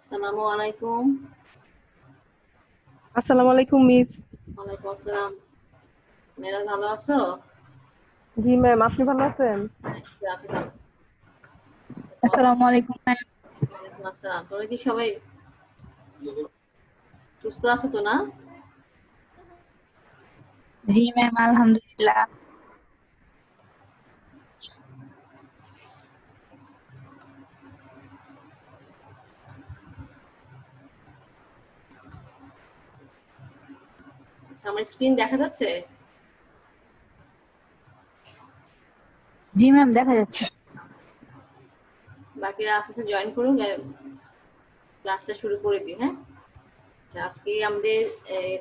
আসসালামু আলাইকুম। আসসালামু আলাইকুম মিস। ওয়ালাইকুম আসসালাম। মেয়েরা ভালো আছো? জি ম্যাম, আপনি ভালো আছেন? কি আছি ভালো। আসসালামু আলাইকুম ম্যাম। ওয়ালাইকুম আসসালাম। তোমরা কি সবাই সুস্থ আছো তো না? জি ম্যাম, আলহামদুলিল্লাহ। আচ্ছা, আমার স্ক্রিন দেখা যাচ্ছে? জি ম্যাম, দেখা যাচ্ছে। বাকিরা আস্তে আস্তে জয়েন করুন, ক্লাসটা শুরু করে দিই। হ্যাঁ, আচ্ছা, আজকে আমাদের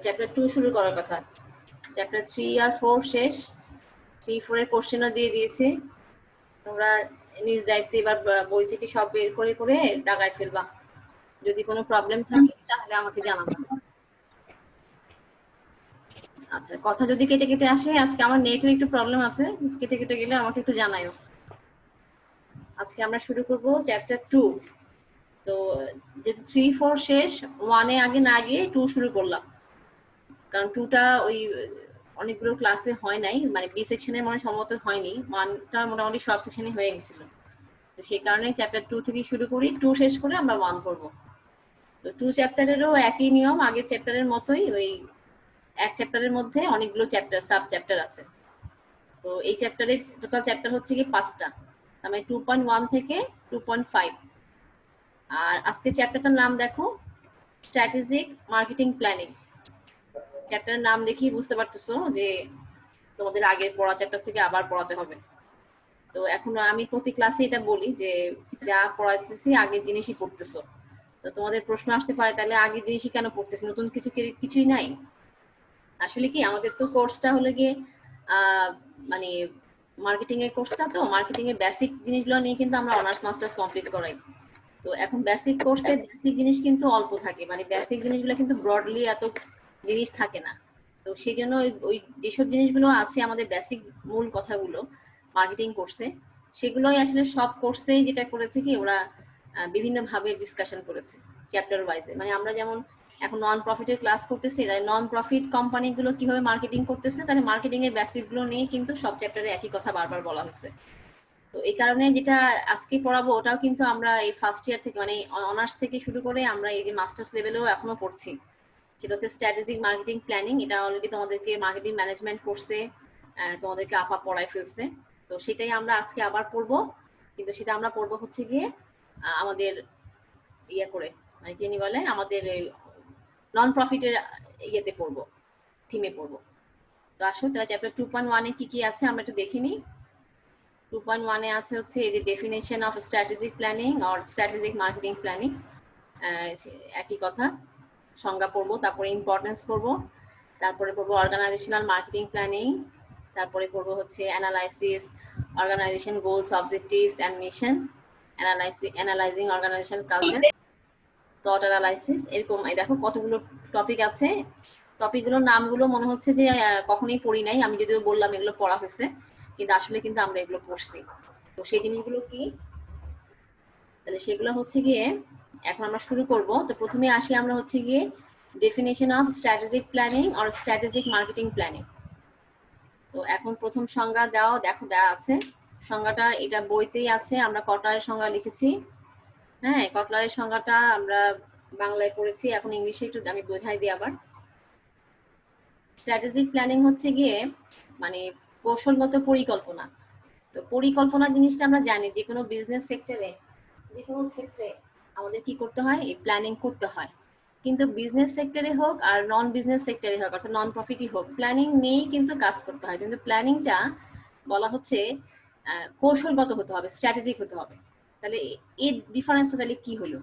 চ্যাপ্টার 2 শুরু করার কথা। চ্যাপ্টার 3 আর 4 শেষ। 3-4 এর কোশ্চেনও দিয়ে দিয়েছি। তোমরা নিজ দায়িত্বে এবার বই থেকে সব বের করে করে দাগায় ফেলবা। যদি কোনো প্রবলেম থাকে তাহলে আমাকে জানাবা। আচ্ছা, কথা যদি কেটে কেটে আসে, আজকে আমার নেটের একটু প্রবলেম আছে, কেটে কেটে গেলে আমাকে একটু জানাইও। আজকে আমরা শুরু করব চ্যাপ্টার 2। তো যেহেতু 3-4 শেষ, 1-এ আগে না গিয়ে 2 শুরু করলাম, কারণ 2টা ওই অনেকগুলো ক্লাসে হয় নাই, মানে বি সেকশনে মনে সম্মত হয়নি, 1টা মোটামুটি সব সেকশনে হয়ে গেছিল। তো সেই কারণে চ্যাপ্টার 2 থেকে শুরু করি, 2 শেষ করে আমরা 1 ধরবো। তো 2 চ্যাপ্টারেরও একই নিয়ম, আগের চ্যাপ্টারের মতোই। ওই এক চ্যাপ্টারের মধ্যে অনেকগুলো চ্যাপ্টার, সাব চ্যাপ্টার আছে। তো এই চ্যাপ্টারের টোটাল চ্যাপ্টার হচ্ছে কি 5টা, তার মানে 2.1 থেকে 2.5। আর আজকে চ্যাপ্টারটার নাম দেখো, স্ট্র্যাটেজিক মার্কেটিং প্ল্যানিং। চ্যাপ্টারের নাম দেখেই বুঝতে পারতেছো যে তোমাদের আগের পড়া চ্যাপ্টার থেকে আবার পড়াতে হবে। তো এখন আমি প্রতি ক্লাসে এটা বলি যে যা পড়াইতেছি আগের জিনিসই পড়তেছো। তো তোমাদের প্রশ্ন আসতে পারে, তাহলে আগের জিনিসই কেন পড়তেছি, নতুন কিছুই নাই? আসলে কি, আমাদের তো কোর্সটা হলো গিয়ে আহ, মানে মার্কেটিং এর কোর্সটা, তো মার্কেটিং এর বেসিক জিনিসগুলো নিয়ে কিন্তু আমরা অনার্স মাস্টার্স কমপ্লিট করাই। তো এখন বেসিক কোর্সে বেসিক জিনিস কিন্তু অল্প থাকে, মানে বেসিক জিনিসগুলো কিন্তু ব্রডলি এত জিনিস থাকে না। তো সেই জন্য ওই যেসব জিনিসগুলো আছে আমাদের বেসিক মূল কথাগুলো মার্কেটিং কোর্সে, সেগুলোই আসলে সব কোর্সেই যেটা করেছে কি ওরা বিভিন্ন ভাবে ডিসকাশন করেছে চ্যাপ্টার ওয়াইজে। মানে আমরা যেমন এখন নন প্রফিটের ক্লাস করতেছি, তাই নন প্রফিট কোম্পানিগুলো কিভাবে মার্কেটিং করতেছে, তাহলে মার্কেটিং এর বেসিক গুলো নিয়ে কিন্তু সব চ্যাপ্টারে একই কথা বারবার বলা হয়েছে। তো এই কারণে যেটা আজকে পড়াবো ওটাও কিন্তু আমরা এই ফার্স্ট ইয়ার থেকে, মানে অনার্স থেকে শুরু করে আমরা এই যে মাস্টার্স লেভেলেও এখনো পড়ছি। সেটা হচ্ছে স্ট্র্যাটেজিক মার্কেটিং প্ল্যানিং। এটা অলরেডি তোমাদেরকে মার্কেটিং ম্যানেজমেন্ট কোর্সে তোমাদেরকে আপা পড়াই ফেলছে। তো সেটাই আমরা আজকে আবার পড়বো, কিন্তু সেটা আমরা পড়বো হচ্ছে গিয়ে আমাদের ইয়ে করে, মানে কি বলে, আমাদের নন প্রফিটের ইয়েতে পড়বো, থিমে পড়বো। তো আসো তাহলে চ্যাপ্টার 2.1 এ কি কি আছে আমরা একটু দেখে নিই। 2.1 এ আছে হচ্ছে এই যে definition of strategic planning or strategic marketing planning. একই কথা, সংজ্ঞা পড়বো, তারপরে ইম্পর্টেন্স পড়বো, তারপরে পড়বো অর্গানাইজেশনাল মার্কেটিং প্ল্যানিং, তারপরে পড়বো হচ্ছে analysis organisation goals objectives and mission, analysing organisation culture, থট অ্যানালাইসিস। এরকম এই দেখো কতগুলো টপিক আছে। টপিকগুলোর নামগুলো মনে হচ্ছে যে কখনোই পড়ি নাই, আমি যদিও বললাম এগুলো পড়া হয়েছে, কিন্তু আসলে কিন্তু আমরা এগুলো পড়ছি। তো সেই জিনিসগুলো কি, তাহলে সেগুলো হচ্ছে গিয়ে এখন আমরা শুরু করব। তো প্রথমে আসি আমরা হচ্ছে গিয়ে definition of strategic planning or strategic marketing planning. তো এখন প্রথম সংজ্ঞা দেখো দেওয়া আছে সংজ্ঞাটা, এটা বইতেই আছে, আমরা কটলারের সংজ্ঞা লিখেছি। হ্যাঁ, কটলারের সংজ্ঞাটা আমরা বাংলায় পড়েছি, এখন ইংলিশে একটু আমি বোঝাই দিই আবার। স্ট্র্যাটেজিক প্ল্যানিং হচ্ছে গিয়ে মানে কৌশলগত পরিকল্পনা। তো পরিকল্পনা জিনিসটা আমরা জানি, যে কোনো বিজনেস সেক্টরে, যে কোনো ক্ষেত্রে আমাদের কি করতে হয়, এই প্ল্যানিং করতে হয়। কিন্তু বিজনেস সেক্টরে হোক আর নন বিজনেস সেক্টরে হোক, অর্থাৎ নন প্রফিটই হোক, প্ল্যানিং নিয়েই কিন্তু কাজ করতে হয়। কিন্তু প্ল্যানিংটা বলা হচ্ছে কৌশলগত হতে হবে, স্ট্র্যাটেজিক হতে হবে। তাহলে এই ডিফারেন্সটা তাহলে কি হলো?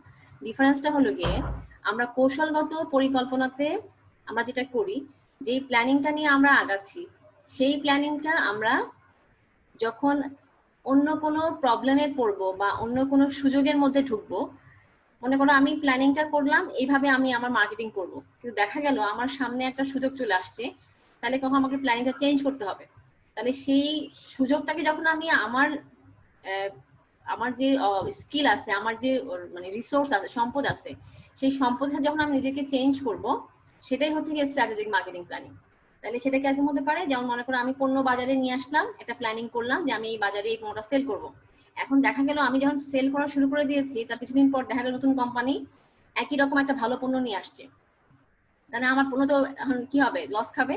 ডিফারেন্সটা হলো গিয়ে আমরা কৌশলগত পরিকল্পনাতে আমরা যেটা করি, যেই প্ল্যানিংটা নিয়ে আমরা আগাচ্ছি, সেই প্ল্যানিংটা আমরা যখন অন্য কোনো প্রবলেমে পড়বো বা অন্য কোনো সুযোগের মধ্যে ঢুকবো, মনে করো আমি প্ল্যানিংটা করলাম এইভাবে আমি আমার মার্কেটিং করব, কিন্তু দেখা গেল আমার সামনে একটা সুযোগ চলে আসছে, তাহলে কখন আমাকে প্ল্যানিংটা চেঞ্জ করতে হবে। তাহলে সেই সুযোগটাকে যখন আমি আমার আমার যে স্কিল আছে, আমার যে মানে রিসোর্স আছে, সম্পদ আছে, সেই সম্পদের সাথে যখন আমি নিজেকে চেঞ্জ করব, সেটাই হচ্ছে গিয়ে স্ট্র্যাটেজিক মার্কেটিং প্ল্যানিং। তাহলে সেটা কিরকম হতে পারে, যেমন মনে করো আমি পণ্য বাজারে নিয়ে আসলাম, একটা প্ল্যানিং করলাম যে আমি এই বাজারে এই পণ্যটা সেল করব। এখন দেখা গেল আমি যখন সেল করা শুরু করে দিয়েছি, তার কিছুদিন পর দেখা গেল নতুন কোম্পানি একই রকম একটা ভালো পণ্য নিয়ে আসছে, তাহলে আমার পণ্য তো এখন কি হবে, লস খাবে।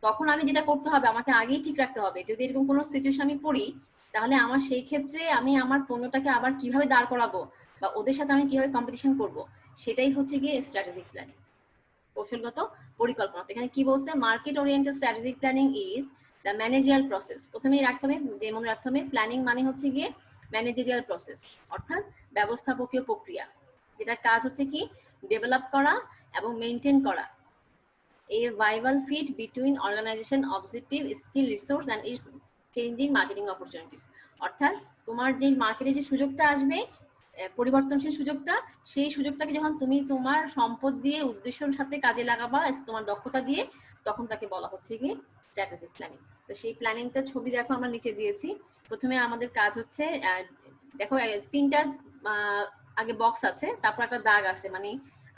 তখন আমি যেটা করতে হবে, আমাকে আগেই ঠিক রাখতে হবে যদি এরকম কোনো সিচুয়েশন আমি পড়ি, তাহলে আমার সেই ক্ষেত্রে আমি আমার পণ্যটাকে আবার কিভাবে দাঁড় করাবো বা ওদের সাথে আমি কিভাবে কম্পিটিশন করব, সেটাই হচ্ছে গিয়ে স্ট্র্যাটেজিক প্ল্যানিং, কৌশলগত পরিকল্পনা। এখানে কি বলছে, market oriented strategic planning is the managerial process. প্রথমেই রাখতে হবে, যেমন রাখতে হবে, প্ল্যানিং মানে হচ্ছে গিয়ে ম্যানেজারিয়াল প্রসেস, অর্থাৎ ব্যবস্থাপকীয় প্রক্রিয়া, যেটার কাজ হচ্ছে কি ডেভেলপ করা এবং মেনটেন করা a viable fit between organization objective, skill, resource and its changing marketing opportunities। অর্থাৎ তোমার যে মার্কেটে যে সুযোগটা আসবে, পরিবর্তনশীল সুযোগটা, সেই সুযোগটাকে যখন তুমি তোমার সম্পদ দিয়ে উদ্দেশ্যের সাথে কাজে লাগাবা, তোমার দক্ষতা দিয়ে, তখন তাকে বলা হচ্ছে কি স্ট্র্যাটেজিক প্ল্যানিং। তো সেই প্ল্যানিংটা ছবি দেখো আমরা নিচে দিয়েছি। প্রথমে আমাদের কাজ হচ্ছে, দেখো তিনটা আগে বক্স আছে, তারপর একটা দাগ আছে, মানে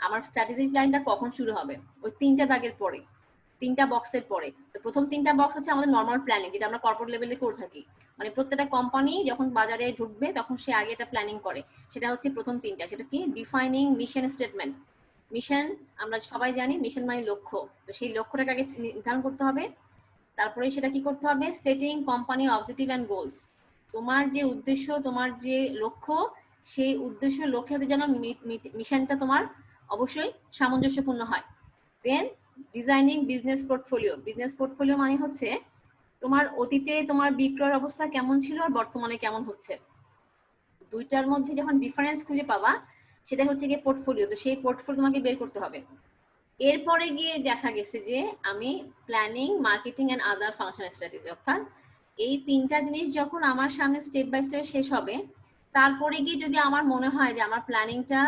আমার স্ট্র্যাটেজিক প্ল্যানটা কখন শুরু হবে, ওই তিনটা দাগের পরে, তিনটা বক্সের পরে। তো প্রথম তিনটা বক্স হচ্ছে আমাদের নর্মাল প্ল্যানিং, যেটা আমরা কর্পোরেট লেভেলে করে থাকি, মানে প্রত্যেকটা কোম্পানি যখন বাজারে ঢুকবে তখন সে আগে একটা প্ল্যানিং করে, সেটা হচ্ছে প্রথম তিনটা। সেটা কি, ডিফাইনিং মিশন স্টেটমেন্ট। মিশন আমরা সবাই জানি, মিশন মানে লক্ষ্য, তো সেই লক্ষ্যটাকে আগে নির্ধারণ করতে হবে। তারপরে সেটা কি করতে হবে, setting company objective and goals. তোমার যে উদ্দেশ্য, তোমার যে লক্ষ্য, সেই উদ্দেশ্য লক্ষ্যের সাথে যেন মিশনটা তোমার অবশ্যই সামঞ্জস্যপূর্ণ হয়। Then designing business portfolio. Business portfolio মানে হচ্ছে তোমার অতীতে তোমার বিক্রয়ের অবস্থা কেমন ছিল আর বর্তমানে কেমন হচ্ছে, দুইটার মধ্যে যখন ডিফারেন্স খুঁজে পাবা, সেটা হচ্ছে গিয়ে পোর্টফোলিও। তো সেই পোর্টফোলিও তোমাকে বের করতে হবে। এরপরে গিয়ে দেখা গেছে যে আমি planning, marketing and other function strategy, অর্থাৎ এই তিনটা জিনিস যখন আমার সামনে স্টেপ বাই স্টেপ শেষ হবে, তারপরে গিয়ে যদি আমার মনে হয় যে আমার প্ল্যানিংটা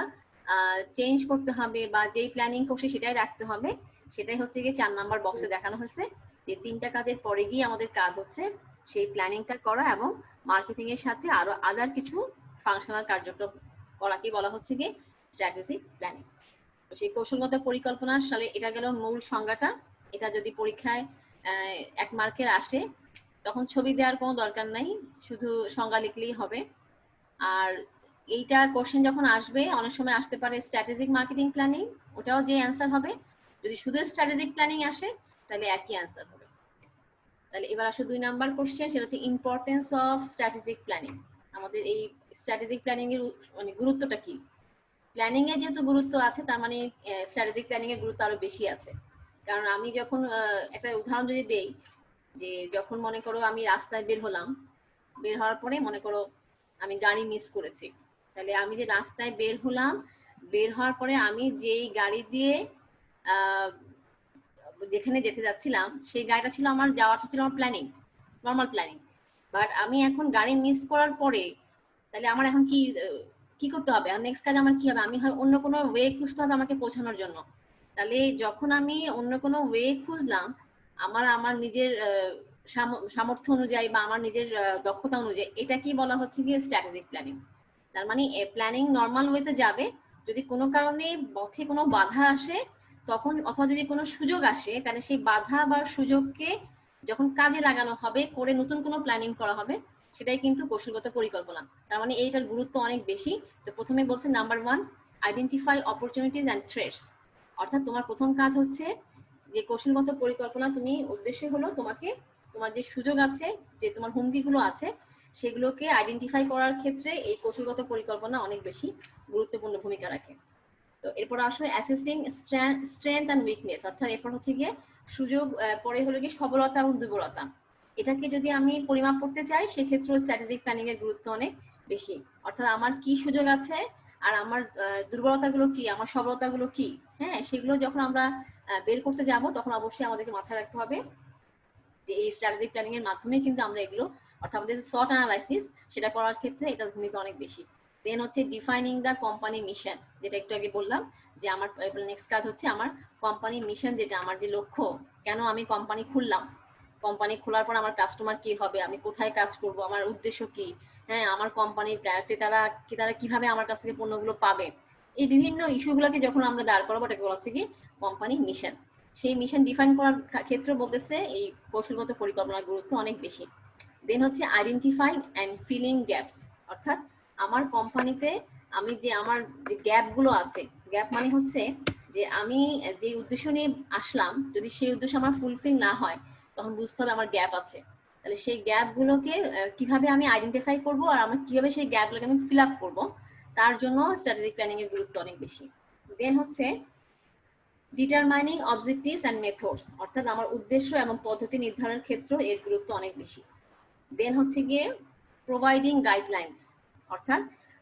চেঞ্জ করতে হবে বা যেই প্ল্যানিং করছে সেটাই রাখতে হবে, সেটাই হচ্ছে গিয়ে 4 নাম্বার বক্সে দেখানো হয়েছে, যে তিনটা কাজের পরে গিয়ে আমাদের কাজ হচ্ছে সেই প্ল্যানিংটা করা এবং মার্কেটিং এর সাথে আরো আদার কিছু ফাংশনাল কার্যক্রম করাকে বলা হচ্ছে গিয়ে স্ট্র্যাটেজিক প্ল্যানিং। তো সেই কৌশলগত পরিকল্পনার সালে এটা গেল মূল সংজ্ঞাটা। এটা যদি পরীক্ষায় 1 মার্কের আসে, তখন ছবি দেওয়ার কোনো দরকার নাই, শুধু সংজ্ঞা লিখলেই হবে। আর এইটা কোশ্চেন যখন আসবে, অনেক সময় আসতে পারে স্ট্র্যাটেজিক মার্কেটিং প্ল্যানিং, ওটাও যে অ্যান্সার হবে। যদি শুধু স্ট্র্যাটেজিক প্ল্যানিং আসে, তাহলে একই অ্যান্সার হবে। তাহলে এবার আসলে 2 নাম্বার কোশ্চেন, সেটা হচ্ছে ইম্পর্টেন্স অফ স্ট্র্যাটেজিক প্ল্যানিং। আমাদের এই স্ট্র্যাটেজিক প্ল্যানিং এর মানে গুরুত্বটা কি। প্ল্যানিং এর যেহেতু গুরুত্ব আছে, তার মানে স্ট্র্যাটেজিক প্ল্যানিং এর গুরুত্ব আরো বেশি আছে। কারণ আমি যখন একটা উদাহরণ যদি দেই, যে যখন মনে করো আমি রাস্তায় বের হলাম, বের হওয়ার পরে মনে করো আমি গাড়ি মিস করেছি, তাহলে আমি যে রাস্তায় বের হলাম, বের হওয়ার পরে আমি যেই গাড়ি দিয়ে যেখানে যেতে যাচ্ছিলাম, সেই গাড়িটা ছিল আমার, যাওয়াটা ছিল আমার প্ল্যানিং, নর্মাল প্ল্যানিং। বাট আমি এখন গাড়ি মিস করার পরে, তাহলে আমার এখন কি কি করতে হবে, আর নেক্সট কাজ আমার কি হবে, আমি হয় অন্য কোনো ওয়ে খুঁজতে হবে আমাকে পৌঁছানোর জন্য। তাহলে যখন আমি অন্য কোনো ওয়ে খুঁজলাম, আমার নিজের সামর্থ্য অনুযায়ী বা আমার নিজের দক্ষতা অনুযায়ী, এটা কি বলা হচ্ছে গিয়ে স্ট্র্যাটেজিক প্ল্যানিং। তার মানে প্ল্যানিং নর্মাল ওয়েতে যাবে, যদি কোনো কারণে পথে কোনো বাধা আসে তখন, অথবা যদি কোনো সুযোগ আসে, তাহলে সেই বাধা বা সুযোগকে যখন কাজে লাগানো হবে, করে নতুন কোনো প্ল্যানিং করা হবে, সেটাই কিন্তু কৌশলগত পরিকল্পনা। তার মানে এইটার গুরুত্ব অনেক বেশি। তো প্রথমে বলছে number 1, identify opportunities and threats. অর্থাৎ তোমার প্রথম কাজ হচ্ছে যে কৌশলগত পরিকল্পনা, তুমি উদ্দেশ্য হলো তোমাকে তোমার যে সুযোগ আছে, যে তোমার হুমকিগুলো আছে, সেগুলোকে আইডেন্টিফাই করার ক্ষেত্রে এই কৌশলগত পরিকল্পনা অনেক বেশি গুরুত্বপূর্ণ ভূমিকা রাখে। তো এরপর আসলে অ্যাসেসিং স্ট্রেংথ অ্যান্ড উইকনেস, অর্থাৎ এরপর হচ্ছে গিয়ে সুযোগ, পরে হলো গিয়ে সবলতা এবং দুর্বলতা। এটাকে যদি আমি পরিমাপ করতে চাই, সেক্ষেত্রে স্ট্র্যাটেজিক প্ল্যানিং এর গুরুত্ব অনেক বেশি। অর্থাৎ আমার কি সুযোগ আছে আর আমার দুর্বলতাগুলো কি, আমার সবলতাগুলো কি, হ্যাঁ, সেগুলো যখন আমরা বের করতে যাব, তখন অবশ্যই আমাদেরকে মাথায় রাখতে হবে যে এই স্ট্র্যাটেজিক প্ল্যানিং এর মাধ্যমে কিন্তু আমরা এগুলো, অর্থাৎ আমাদের SWOT অ্যানালাইসিস, সেটা করার ক্ষেত্রে এটার ভূমিকা অনেক বেশি। দেন হচ্ছে ডিফাইনিং দ্য কোম্পানি মিশন, যেটা একটু আগে বললাম, যে আমার নেক্সট কাজ হচ্ছে আমার কোম্পানি মিশন, যেটা আমার যে লক্ষ্য, কেন আমি কোম্পানি খুললাম, কোম্পানি খোলার পর আমার কাস্টমার কি হবে, আমি কোথায় কাজ করব, আমার উদ্দেশ্য কি, হ্যাঁ আমার কোম্পানির ক্রেতারা কিভাবে আমার কাছ থেকে পণ্যগুলো পাবে, এই বিভিন্ন ইস্যুগুলোকে যখন আমরা দাঁড় করাবো ওটাকে বলা হচ্ছে কি কোম্পানি মিশন। সেই মিশন ডিফাইন করার ক্ষেত্রে বলতেছে এই কৌশলগত পরিকল্পনার গুরুত্ব অনেক বেশি। দেন হচ্ছে আইডেন্টিফাই অ্যান্ড ফিলিং গ্যাপস, অর্থাৎ আমার কোম্পানিতে আমি যে আমার যে গ্যাপগুলো আছে, গ্যাপ মানে হচ্ছে যে আমি যে উদ্দেশ্য নিয়ে আসলাম যদি সেই উদ্দেশ্য আমার ফুলফিল না হয় তখন বুঝতে হবে আমার গ্যাপ আছে। তাহলে সেই গ্যাপগুলোকে কিভাবে আমি আইডেন্টিফাই করব আর আমি কিভাবে সেই গ্যাপগুলোকে আমি ফিল আপ করবো, তার জন্য স্ট্র্যাটেজিক প্ল্যানিং এর গুরুত্ব অনেক বেশি। দেন হচ্ছে ডিটারমাইনিং অবজেক্টিভস অ্যান্ড মেথডস, অর্থাৎ আমার উদ্দেশ্য এবং পদ্ধতি নির্ধারণের ক্ষেত্রে এর গুরুত্ব অনেক বেশি। দেন হচ্ছে গিয়ে প্রোভাইডিং গাইডলাইন্স, অর্থাৎ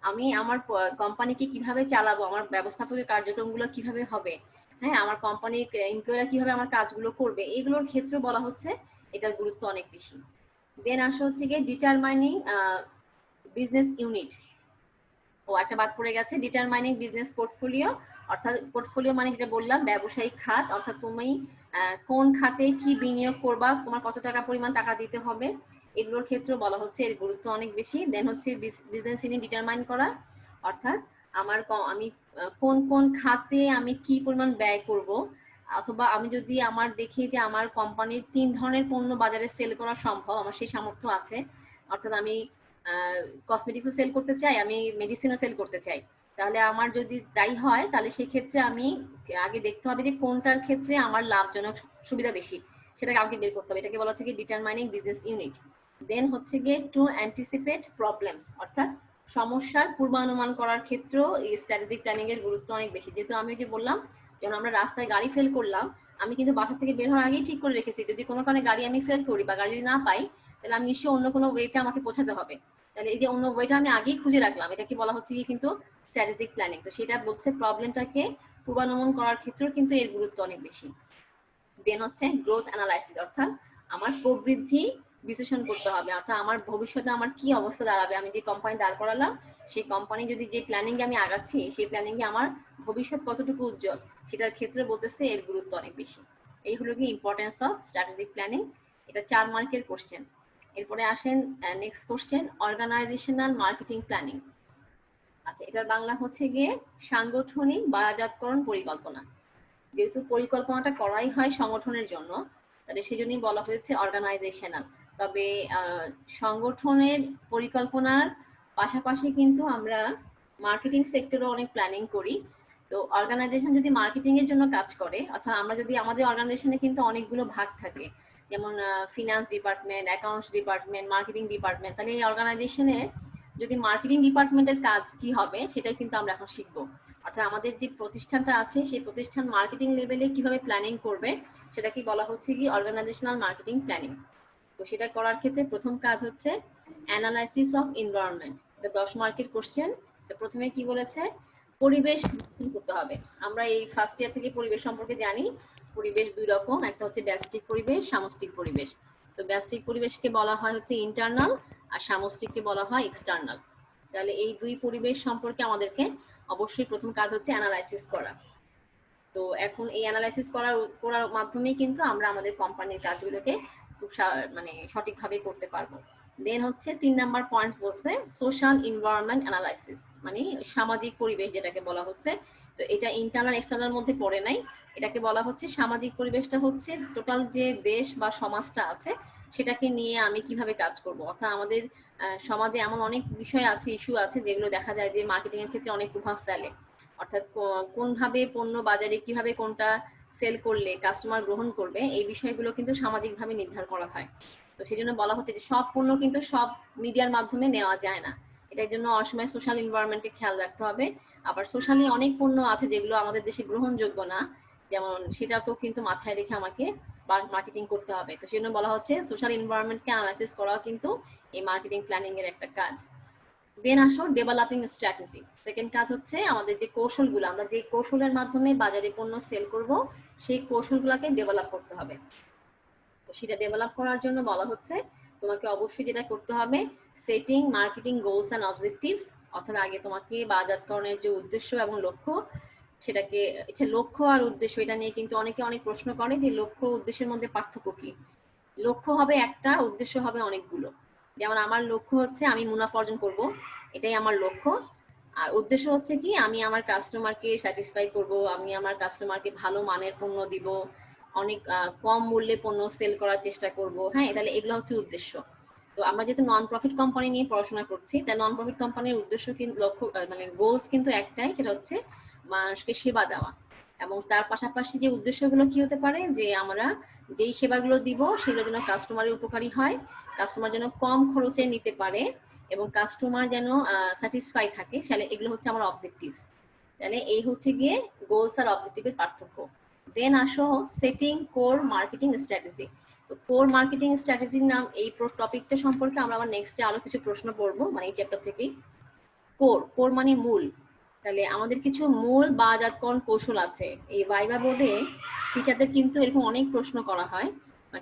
আমি আমার কোম্পানিকে কিভাবে চালাবো, আমার ব্যবস্থাপকের কার্যক্রমগুলো কিভাবে হবে, হ্যাঁ আমার কোম্পানির এমপ্লয়িরা কিভাবে আমার কাজগুলো করবে, এগুলোর ক্ষেত্রে বলা হচ্ছে এটার গুরুত্ব অনেক বেশি। দেন আসা হচ্ছে গিয়ে ডিটারমাইনিং বিজনেস ইউনিট, ও একটা বাদ পড়ে গেছে, ডিটারমাইনিং বিজনেস পোর্টফোলিও, অর্থাৎ পোর্টফোলিও মানে যেটা বললাম ব্যবসায়িক খাত, অর্থাৎ তুমি কোন খাতে কি বিনিয়োগ করবা, তোমার কত টাকা পরিমাণ টাকা দিতে হবে, এগুলোর ক্ষেত্রে বলা হচ্ছে এর গুরুত্ব অনেক বেশি। দেন হচ্ছে বিজনেস ইউনিট ডিটারমাইন করা, অর্থাৎ আমি কোন কোন খাতে আমি কি পরিমাণ ব্যয় করব, অথবা আমি যদি আমার দেখি যে আমার কোম্পানির 3 ধরনের পণ্য বাজারে সেল করা সম্ভব, আমার সেই সামর্থ্য আছে, অর্থাৎ আমি কসমেটিক্সও সেল করতে চাই, আমি মেডিসিনও সেল করতে চাই, তাহলে আমার যদি তাই হয় তাহলে সেই ক্ষেত্রে আমি আগে দেখতে হবে যে কোনটার ক্ষেত্রে আমার লাভজনক সুবিধা বেশি, সেটাকে আগে বের করতে হবে, এটাকে বলা হচ্ছে কি ডিটারমাইনিং বিজনেস ইউনিট। দেন হচ্ছে গিয়ে টু অ্যান্টিসিপেট প্রবলেমস, অর্থাৎ সমস্যার পূর্বানুমান করার ক্ষেত্রেও এই স্ট্র্যাটেজিক প্ল্যানিং এর গুরুত্ব অনেক বেশি। যেহেতু আমি যে বললাম যখন আমরা রাস্তায় গাড়ি ফেল করলাম, আমি কিন্তু বাসা থেকে বের হওয়ার আগেই ঠিক করে রেখেছি যদি কোনো কারণে গাড়ি আমি ফেল করি বা গাড়ি যদি না পাই তাহলে আমি নিশ্চয়ই অন্য কোনো ওয়েতে আমাকে পৌঁছাতে হবে, তাহলে এই যে অন্য ওয়েটা আমি আগেই খুঁজে রাখলাম, এটা কি বলা হচ্ছে কি কিন্তু স্ট্র্যাটেজিক প্ল্যানিং। তো সেটা বলছে প্রবলেমটাকে পূর্বানুমান করার ক্ষেত্রেও কিন্তু এর গুরুত্ব অনেক বেশি। দেন হচ্ছে গ্রোথ অ্যানালাইসিস, অর্থাৎ আমার প্রবৃদ্ধি বিশ্লেষণ করতে হবে, অর্থাৎ আমার ভবিষ্যতে আমার কি অবস্থা দাঁড়াবে, আমি যে কোম্পানি দাঁড় করালাম সেই কোম্পানি যদি যে প্ল্যানিং আমি আগাচ্ছি সেই প্ল্যানিং এ আমার ভবিষ্যৎ কতটুকু উজ্জ্বল সেটার ক্ষেত্রে বলতেছে এর গুরুত্ব অনেক বেশি। এই হলো কি ইম্পর্টেন্স অফ স্ট্র্যাটেজিক প্ল্যানিং, এটা 4 মার্কের কোশ্চেন। এরপরে আসেন next question, organisational marketing planning. আচ্ছা এটার বাংলা হচ্ছে গিয়ে সাংগঠনিক বাজারজাতকরণ পরিকল্পনা। যেহেতু পরিকল্পনাটা করাই হয় সংগঠনের জন্য তাহলে সেজন্যই বলা হয়েছে অর্গানাইজেশনাল। তবে সংগঠনের পরিকল্পনার পাশাপাশি কিন্তু আমরা মার্কেটিং সেক্টরে অনেক প্ল্যানিং করি। তো অর্গানাইজেশন যদি মার্কেটিং এর জন্য কাজ করে, অর্থাৎ আমরা যদি আমাদের অর্গানাইজেশনে কিন্তু অনেকগুলো ভাগ থাকে, যেমন finance department, accounts department, marketing department, তাহলে এই অর্গানাইজেশনে যদি মার্কেটিং ডিপার্টমেন্টের কাজ কি হবে সেটাই কিন্তু আমরা এখন শিখবো। অর্থাৎ আমাদের যে প্রতিষ্ঠানটা আছে সেই প্রতিষ্ঠান মার্কেটিং লেভেলে কিভাবে প্ল্যানিং করবে সেটাকে বলা হচ্ছে কি অর্গানাইজেশনাল মার্কেটিং প্ল্যানিং। তো সেটা করার ক্ষেত্রে প্রথম কাজ হচ্ছে অ্যানালাইসিস অফ এনভায়রনমেন্ট, এটা 10 মার্কের কোশ্চেন। তো প্রথমে কি বলেছে, পরিবেশ বিশ্লেষণ করতে হবে। আমরা এই ফার্স্ট ইয়ার থেকে পরিবেশ সম্পর্কে জানি, পরিবেশ দুই রকম, একটা হচ্ছে ব্যষ্টিক পরিবেশ, সামষ্টিক পরিবেশ। তো ব্যষ্টিক পরিবেশকে বলা হয় হচ্ছে ইন্টারনাল আর সামষ্টিককে বলা হয় এক্সটার্নাল। তাহলে এই দুই পরিবেশ সম্পর্কে আমাদেরকে অবশ্যই প্রথম কাজ হচ্ছে অ্যানালাইসিস করা। তো এখন এই অ্যানালাইসিস করার মাধ্যমে কিন্তু আমরা আমাদের কোম্পানির কাজগুলোকে খুব মানে সঠিকভাবে করতে পারবো। দেন হচ্ছে 3 নাম্বার পয়েন্ট বলছে সোশ্যাল এনভায়রনমেন্ট অ্যানালাইসিস, মানে সামাজিক পরিবেশ যেটাকে বলা হচ্ছে। তো এটা ইন্টারনাল এক্সটার্নাল মধ্যে পড়ে নাই, এটাকে বলা হচ্ছে সামাজিক পরিবেশটা হচ্ছে টোটাল যে দেশ বা সমাজটা আছে সেটাকে নিয়ে আমি কিভাবে কাজ করব। অর্থাৎ আমাদের সমাজে এমন অনেক বিষয় আছে, ইস্যু আছে যেগুলো দেখা যায় যে মার্কেটিং এর ক্ষেত্রে অনেক প্রভাব ফেলে। অর্থাৎ কোনভাবে পণ্য বাজারে কিভাবে কোনটা সেল করলে কাস্টমার গ্রহণ করবে এই বিষয়গুলো কিন্তু সামাজিকভাবে নির্ধারণ করা হয়। তো সেই জন্য বলা হচ্ছে যে সব পণ্য কিন্তু সব মিডিয়ার মাধ্যমে নেওয়া যায় না, এটার জন্য অসময় সোশ্যাল এনভায়রনমেন্টকে খেয়াল রাখতে হবে। আবার সোশ্যালি অনেক পণ্য আছে যেগুলো আমাদের দেশে গ্রহণযোগ্য না, যেমন সেটাকেও কিন্তু মাথায় রেখে আমাকে মার্কেটিং করতে হবে। তো সেই জন্য বলা হচ্ছে সোশ্যাল এনভায়রনমেন্টকে অ্যানালাইসিস করাও কিন্তু এই মার্কেটিং প্ল্যানিং এর একটা কাজ। দেন আসো ডেভেলপিং স্ট্র্যাটেজি, সেকেন্ড কাজ হচ্ছে আমাদের যে কৌশলগুলো, আমরা যে কৌশলের মাধ্যমে বাজারে পণ্য সেল করব সেই কৌশলগুলোকে ডেভেলপ করতে হবে। তো সেটা ডেভেলপ করার জন্য বলা হচ্ছে তোমাকে অবশ্যই যেটা করতে হবে setting marketing goals and objectives, অর্থাৎ আগে তোমাকে বাজারকরণের যে উদ্দেশ্য এবং লক্ষ্য সেটাকে, লক্ষ্য আর উদ্দেশ্য এটা নিয়ে কিন্তু অনেকে অনেক প্রশ্ন করে যে লক্ষ্য উদ্দেশ্যের মধ্যে পার্থক্য কি। লক্ষ্য হবে একটা, উদ্দেশ্য হবে অনেকগুলো। যেমন আমার লক্ষ্য হচ্ছে আমি মুনাফা অর্জন করব, এটাই আমার লক্ষ্য। আর উদ্দেশ্য হচ্ছে কি আমি আমার কাস্টমারকে স্যাটিসফাই করব, আমি আমার কাস্টমারকে ভালো মানের পণ্য দিব, অনেক কম মূল্যে পণ্য সেল করার চেষ্টা করব। হ্যাঁ, তাহলে এগুলো হচ্ছে উদ্দেশ্য। তো আমরা যেহেতু নন প্রফিট কোম্পানি নিয়ে পড়াশোনা করছি, তাই নন প্রফিট কোম্পানির উদ্দেশ্য কিন্তু লক্ষ্য মানে গোলস কিন্তু একটাই, সেটা হচ্ছে মানুষকে সেবা দেওয়া। এবং তার পাশাপাশি যে উদ্দেশ্যগুলো কি হতে পারে, যে আমরা যেই সেবাগুলো দিব সেগুলো যেন কাস্টমারের উপকারী হয়, কাস্টমার যেন কম খরচে নিতে পারে এবং কাস্টমার যেন স্যাটিসফাই থাকে, তাহলে এগুলো হচ্ছে আমার অবজেক্টিভস। তাহলে এই হচ্ছে গিয়ে গোলস আর অবজেক্টিভের পার্থক্য। দেন আসো সেটিং কোর মার্কেটিং স্ট্র্যাটেজি। তো কোর মার্কেটিং স্ট্র্যাটেজির নাম, এই টপিকটা সম্পর্কে আমরা আবার নেক্সটে আরো কিছু প্রশ্ন পড়বো, মানে এই চ্যাপ্টার থেকেই। কোর, কোর মানে মূল। তাহলে আমাদের কিছু মূল বাজারকরণ কৌশল আছে। এই ভাইভা বোর্ডে টিচারদের কিন্তু এরকম অনেক প্রশ্ন করা হয়,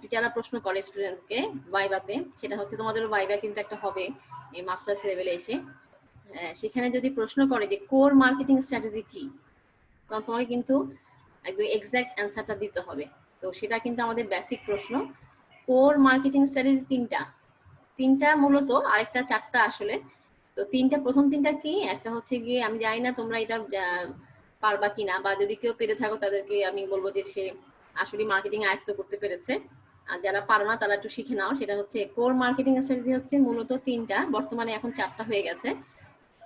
টিচাররা প্রশ্ন করে স্টুডেন্টকে ভাইভাতে। সেটা হচ্ছে তোমাদের ভাইভা কিন্তু একটা হবে এই মাস্টার্স লেভেলে এসে। সেখানে যদি প্রশ্ন করে যে কোর মার্কেটিং স্ট্র্যাটেজি কি, তখন তোমাকে কিন্তু একদম এক্সাক্ট অ্যান্সারটা দিতে হবে। তো সেটা কিন্তু আমাদের বেসিক প্রশ্ন। কোর মার্কেটিং স্ট্র্যাটেজি তিনটা মূলত, আরেকটা চারটা আসলে। তো প্রথম তিনটা কি, একটা হচ্ছে গিয়ে আমি জানি না তোমরা এটা পারবা কিনা, বা যদি কেউ পেরে থাকো তাদেরকে আমি বলবো যে সে আসলে মার্কেটিং আয়ত্ত করতে পেরেছে। আর যারা পারো না তারা একটু শিখে নাও। সেটা হচ্ছে কোর মার্কেটিং স্ট্র্যাটেজি হচ্ছে মূলত তিনটা, বর্তমানে এখন চারটা হয়ে গেছে।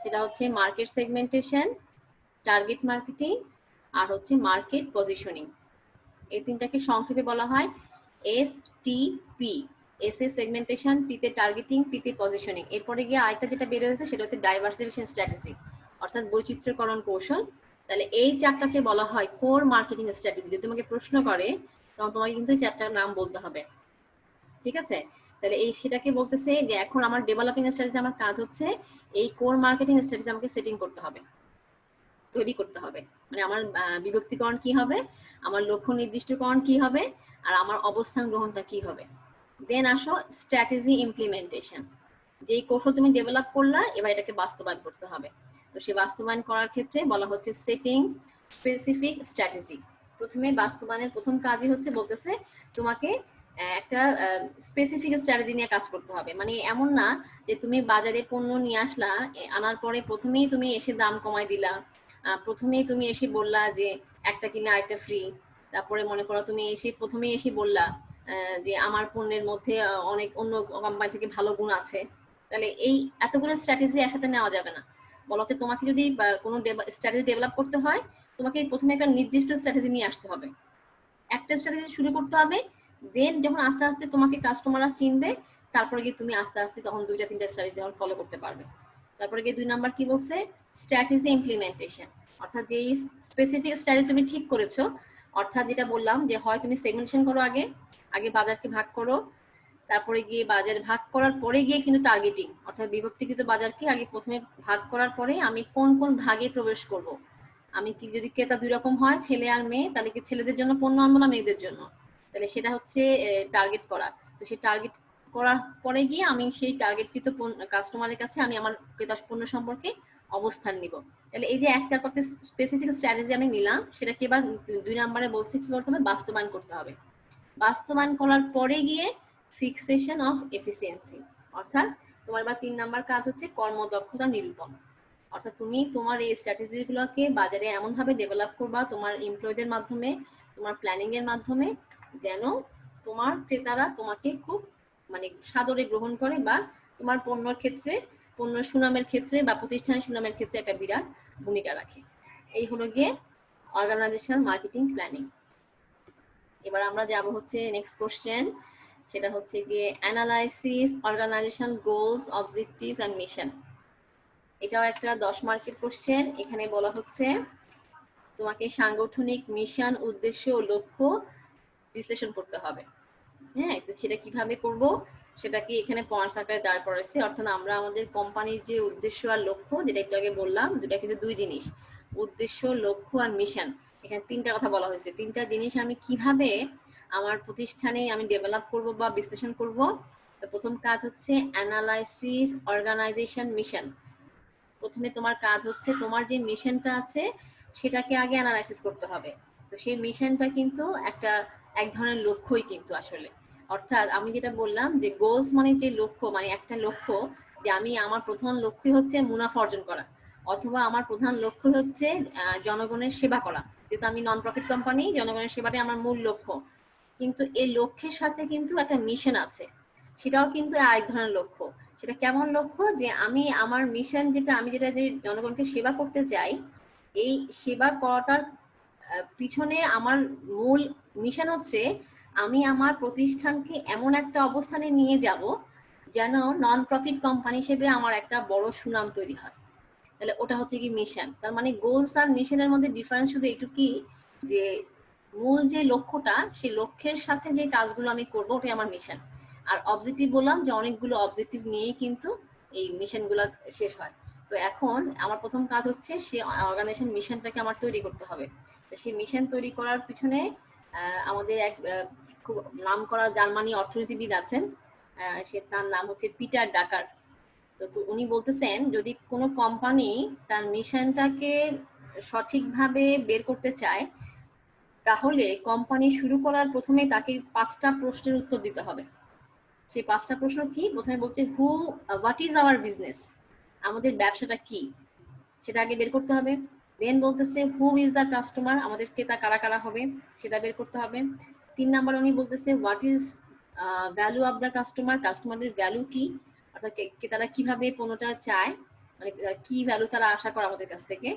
সেটা হচ্ছে মার্কেট সেগমেন্টেশন, টার্গেট মার্কেটিং, আর হচ্ছে মার্কেট পজিশনিং। এই তিনটাকে সংক্ষেপে বলা হয় STP। S A segmentation, P তে টার্গেটিং, পি তে পজিশনিং। এরপরে গিয়ে আরেকটা যেটা বের হয়েছে সেটা হচ্ছে ডাইভার্সিফিকেশন স্ট্র্যাটেজি, অর্থাৎ বৈচিত্র্যকরণ কৌশল। তাহলে এই চারটাকে বলা হয় কোর মার্কেটিং স্ট্র্যাটেজি। যদি তোমাকে প্রশ্ন করে তখন তোমাকে কিন্তু চারটার নাম বলতে হবে, ঠিক আছে? তাহলে এই সেটাকে বলতেছে যে এখন আমার ডেভেলপিং স্ট্র্যাটেজি, আমার কাজ হচ্ছে এই কোর মার্কেটিং স্ট্র্যাটেজি আমাকে সেটিং করতে হবে, তৈরি করতে হবে। মানে আমার বিভক্তিকরণ কি হবে, আমার লক্ষ্য নির্দিষ্টকরণ কি হবে, আর আমার অবস্থান গ্রহণটা কি হবে। দেন আসো স্ট্র্যাটেজি ইমপ্লিমেন্টেশন। যেই কৌশল তুমি ডেভেলপ করলা, এবার এটাকে বাস্তবায়ন করতে হবে। তো সে বাস্তবায়ন করার ক্ষেত্রে বলা হচ্ছে সেটিং স্পেসিফিক স্ট্র্যাটেজি। প্রথমে বাস্তবায়নের প্রথম কাজই হচ্ছে বলতেছে তোমাকে একটা স্পেসিফিক স্ট্র্যাটেজি নিয়ে কাজ করতে হবে। মানে এমন না যে তুমি বাজারে পণ্য নিয়ে আসলা, আনার পরে প্রথমেই তুমি এসে দাম কমাই দিলা, প্রথমেই তুমি এসে বললা যে একটা কিনলে আরেকটা ফ্রি। তারপরে মনে করো তুমি প্রথমেই এসে বললা যে আমার পণ্যের মধ্যে অনেক অন্য কোম্পানি থেকে ভালো গুণ আছে। তাহলে এই এতগুলো স্ট্র্যাটেজি একসাথে নেওয়া যাবে না। বলতে তোমাকে যদি কোনো স্ট্র্যাটেজি ডেভেলপ করতে হয়, তোমাকে প্রথমে একটা নির্দিষ্ট স্ট্র্যাটেজি নিয়ে আসতে হবে, একটা স্ট্র্যাটেজি শুরু করতে হবে। দেন যখন আস্তে আস্তে তোমাকে কাস্টমাররা চিনবে, তারপরে গিয়ে তুমি আস্তে আস্তে তখন দুইটা তিনটা স্ট্র্যাটেজি যখন ফলো করতে পারবে। তারপরে গিয়ে 2 নাম্বার কি বলছে, স্ট্র্যাটেজি ইমপ্লিমেন্টেশন। অর্থাৎ যেই স্পেসিফিক স্ট্র্যাটেজি তুমি ঠিক করেছো, অর্থাৎ যেটা বললাম যে হয় তুমি সেগমেন্টেশন করো, আগে আগে বাজারকে ভাগ করো, তারপরে গিয়ে বাজার ভাগ করার পরে গিয়ে কিন্তু টার্গেটিং, অর্থাৎ বিভক্তিকৃত বাজারকে আগে প্রথমে ভাগ করার পরে আমি কোন কোন ভাগে প্রবেশ করব। আমি কি, যদি ক্রেতা 2 রকম হয়, ছেলে আর মেয়ে, তাহলে কি ছেলেদের জন্য পণ্য আনবো না মেয়েদের জন্য? তাহলে সেটা হচ্ছে টার্গেট করা। তো সেই টার্গেট করার পরে গিয়ে আমি সেই টার্গেটকৃত কাস্টমারের কাছে আমি আমার ক্রেতা পণ্য সম্পর্কে অবস্থান নিব। তাহলে এই যে একটার পর স্পেসিফিক স্ট্র্যাটেজি আমি নিলাম, সেটাকে এবার 2 নম্বরে বলছে কি করতে হবে, বাস্তবায়ন করতে হবে। বাস্তবায়ন করার পরে গিয়ে ফিক্সেশন অফ এফিসিয়েন্সি, অর্থাৎ তোমার এবার 3 নাম্বার কাজ হচ্ছে কর্মদক্ষতা নিরূপণ। অর্থাৎ তুমি তোমার এই স্ট্র্যাটেজিগুলোকে বাজারে এমন ভাবে ডেভেলপ করবা তোমার এমপ্লয়ীদের মাধ্যমে, তোমার প্ল্যানিং এর মাধ্যমে, যেন তোমার ক্রেতারা তোমাকে খুব মানে সাদরে গ্রহণ করে, বা তোমার পণ্যের ক্ষেত্রে, পণ্য সুনামের ক্ষেত্রে বা প্রতিষ্ঠানের সুনামের ক্ষেত্রে একটা বিরাট ভূমিকা রাখে। এই হলো গিয়ে অর্গানাইজেশনাল মার্কেটিং প্ল্যানিং। এবার আমরা যাব হচ্ছে নেক্সট কোশ্চেন, সেটা হচ্ছে গিয়ে analysis organisation goals, objectives and mission. এটাও একটা 10 মার্কের কোশ্চেন। এখানে বলা হচ্ছে তোমাকে সাংগঠনিক মিশন, উদ্দেশ্য ও লক্ষ্য বিশ্লেষণ করতে হবে। হ্যাঁ, সেটা কিভাবে করব, সেটা কি এখানে পয়েন্টস আকারে দাঁড় করাইছে। অর্থাৎ আমরা আমাদের কোম্পানির যে উদ্দেশ্য আর লক্ষ্য, যেটা একটু আগে বললাম, দুটা কিন্তু দুই জিনিস, উদ্দেশ্য, লক্ষ্য আর মিশন। এখানে তিনটা কথা বলা হয়েছে। তিনটা জিনিস আমি কিভাবে আমার প্রতিষ্ঠানে আমি ডেভেলপ করব বা বিশ্লেষণ করব। তো প্রথম কাজ হচ্ছে অ্যানালাইসিস অর্গানাইজেশন মিশন। প্রথমে তোমার কাজ হচ্ছে তোমার যে মিশনটা আছে সেটাকে আগে অ্যানালাইসিস করতে হবে। তো সেই মিশনটা কিন্তু এক ধরনের লক্ষ্যই কিন্তু আসলে। অর্থাৎ আমি যেটা বললাম যে গোলস মানে যে লক্ষ্য, মানে একটা লক্ষ্য যে আমি আমার প্রধান লক্ষ্য হচ্ছে মুনাফা অর্জন করা, অথবা আমার প্রধান লক্ষ্য হচ্ছে জনগণের সেবা করা। যেহেতু আমি নন প্রফিট কোম্পানি, জনগণের সেবাটাই আমার মূল লক্ষ্য। কিন্তু এই লক্ষ্যের সাথে কিন্তু একটা মিশন আছে, সেটাও কিন্তু আরেক ধরনের লক্ষ্য। সেটা কেমন লক্ষ্য? যে আমি আমার মিশন যেটা, আমি যেটা যে জনগণকে সেবা করতে চাই, এই সেবা করাটার পিছনে আমার মূল মিশন হচ্ছে আমি আমার প্রতিষ্ঠানকে এমন একটা অবস্থানে নিয়ে যাব যেন নন প্রফিট কোম্পানি হিসেবে আমার একটা বড় সুনাম তৈরি হয়। তাহলে ওটা হচ্ছে কি মিশন। তার মানে গোলস আর মিশনের মধ্যে ডিফারেন্স শুধু এইটুকুই যে মূল যে লক্ষ্যটা, সেই লক্ষ্যের সাথে যে কাজগুলো আমি করবো ওটাই আমার মিশন। আর অবজেক্টিভ বললাম যে অনেকগুলো অবজেক্টিভ নিয়েই কিন্তু এই মিশনগুলো শেষ হয়। তো এখন আমার প্রথম কাজ হচ্ছে সে অর্গানাইজেশন মিশনটাকে আমার তৈরি করতে হবে। তো সেই মিশন তৈরি করার পিছনে আমাদের এক খুব নামকরা জার্মানি অর্থনীতিবিদ আছেন, সে তার নাম হচ্ছে পিটার ডাকার। তো উনি বলতেছেন যদি কোনো কোম্পানি তার মিশনটাকে সঠিকভাবে বের করতে চায়, তাহলে কোম্পানি শুরু করার প্রথমে তাকে 5টা প্রশ্নের উত্তর দিতে হবে। সেই 5টা প্রশ্ন কি? প্রথমে বলছে হোয়াট ইজ আওয়ার বিজনেস, আমাদের ব্যবসাটা কি, সেটা আগে বের করতে হবে। দেন বলতেছে হু ইজ দ্য কাস্টমার, আমাদের ক্রেতা কারা কারা হবে সেটা বের করতে হবে। 3 নাম্বার উনি বলতেছে what is value of the customer, কাস্টমারদের ভ্যালু কি, অর্থাৎ ক্রেতারা কিভাবে পণ্যটা চায়, মানে কি ভ্যালু তারা আশা করে আমাদের কাছ থেকে।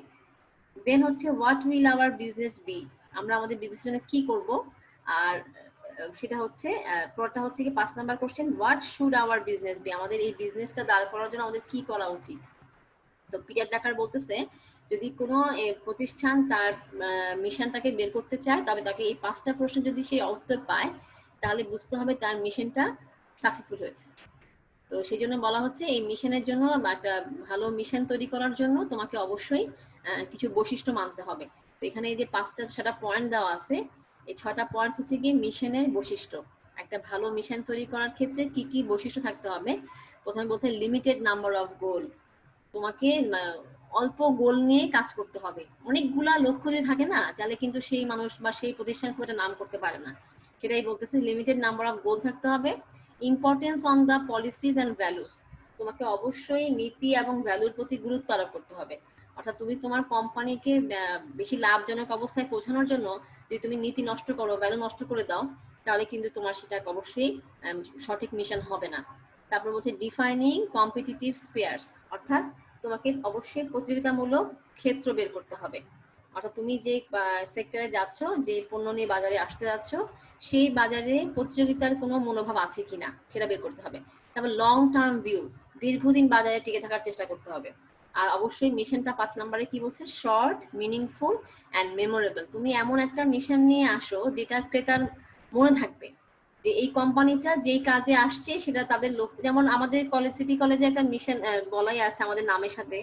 দেন হচ্ছে what will our business be, আমরা আমাদের বিজনেস জন্য কি করব। আর সেটা হচ্ছে পরটা হচ্ছে কি 5 number question, what should our business be, আমাদের এই বিজনেসটা দাঁড় করার জন্য আমাদের কি করা উচিত। তো পিটার ডাকার বলতেছে যদি কোনো প্রতিষ্ঠান তার মিশনটাকে বের করতে চায়, তবে তাকে এই 5টা প্রশ্ন যদি সে উত্তর পায়, তাহলে বুঝতে হবে তার মিশনটা সাকসেসফুল হয়েছে। তো সেই জন্য বলা হচ্ছে এই মিশনের জন্য একটা ভালো মিশন তৈরি করার জন্য তোমাকে অবশ্যই কিছু বৈশিষ্ট্য মানতে হবে। তো এখানে এই যে 5টা পয়েন্ট দেওয়া আছে, এই 6টা পয়েন্ট হচ্ছে কি মিশনের বৈশিষ্ট্য। একটা ভালো মিশন তৈরি করার ক্ষেত্রে কি কি বৈশিষ্ট্য থাকতে হবে? প্রথমে বলছে লিমিটেড নাম্বার অফ গোল, তোমাকে অল্প গোল নিয়ে কাজ করতে হবে। অনেকগুলা লক্ষ্য যদি থাকে না, তাহলে কিন্তু সেই মানুষ বা সেই প্রতিষ্ঠান খুব একটা নাম করতে পারে না। সেটাই বলতেছে, লিমিটেড নাম্বার অফ গোল থাকতে হবে। Importance on the policies and values, তোমাকে অবশ্যই নীতি এবং ভ্যালুর প্রতি গুরুত্ব আরোপ করতে হবে। অর্থাৎ তুমি তোমার কোম্পানিকে বেশি লাভজনক অবস্থায় পৌঁছানোর জন্য যদি তুমি নীতি নষ্ট করো, ভ্যালু নষ্ট করে দাও, তাহলে কিন্তু তোমার সেটা অবশ্যই সঠিক মিশন হবে না। তারপর বলছে ডিফাইনিং কম্পিটিটিভ স্পেয়ার্স, অর্থাৎ তোমাকে অবশ্যই প্রতিযোগিতামূলক ক্ষেত্র বের করতে হবে। অর্থাৎ তুমি যে সেক্টরে যাচ্ছ, যে পণ্য নিয়ে বাজারে আসতে যাচ্ছ, সেই বাজারে প্রতিযোগিতার কোনো মনোভাব আছে কিনা সেটা বের করতে হবে। তারপর লং টার্ম ভিউ, দীর্ঘদিন বাজারে টিকে থাকার চেষ্টা করতে হবে। আর অবশ্যই মিশনটা 5 নম্বরে কি বলছে, শর্ট, মিনিংফুল অ্যান্ড মেমোরেবল, তুমি এমন একটা মিশন নিয়ে আসো যেটা ক্রেতার মনে থাকবে, যে এই কোম্পানিটা যেই কাজে আসছে সেটা তাদের লোক। যেমন আমাদের কলেজ, সিটি কলেজে একটা মিশন বলাই আছে আমাদের নামের সাথে,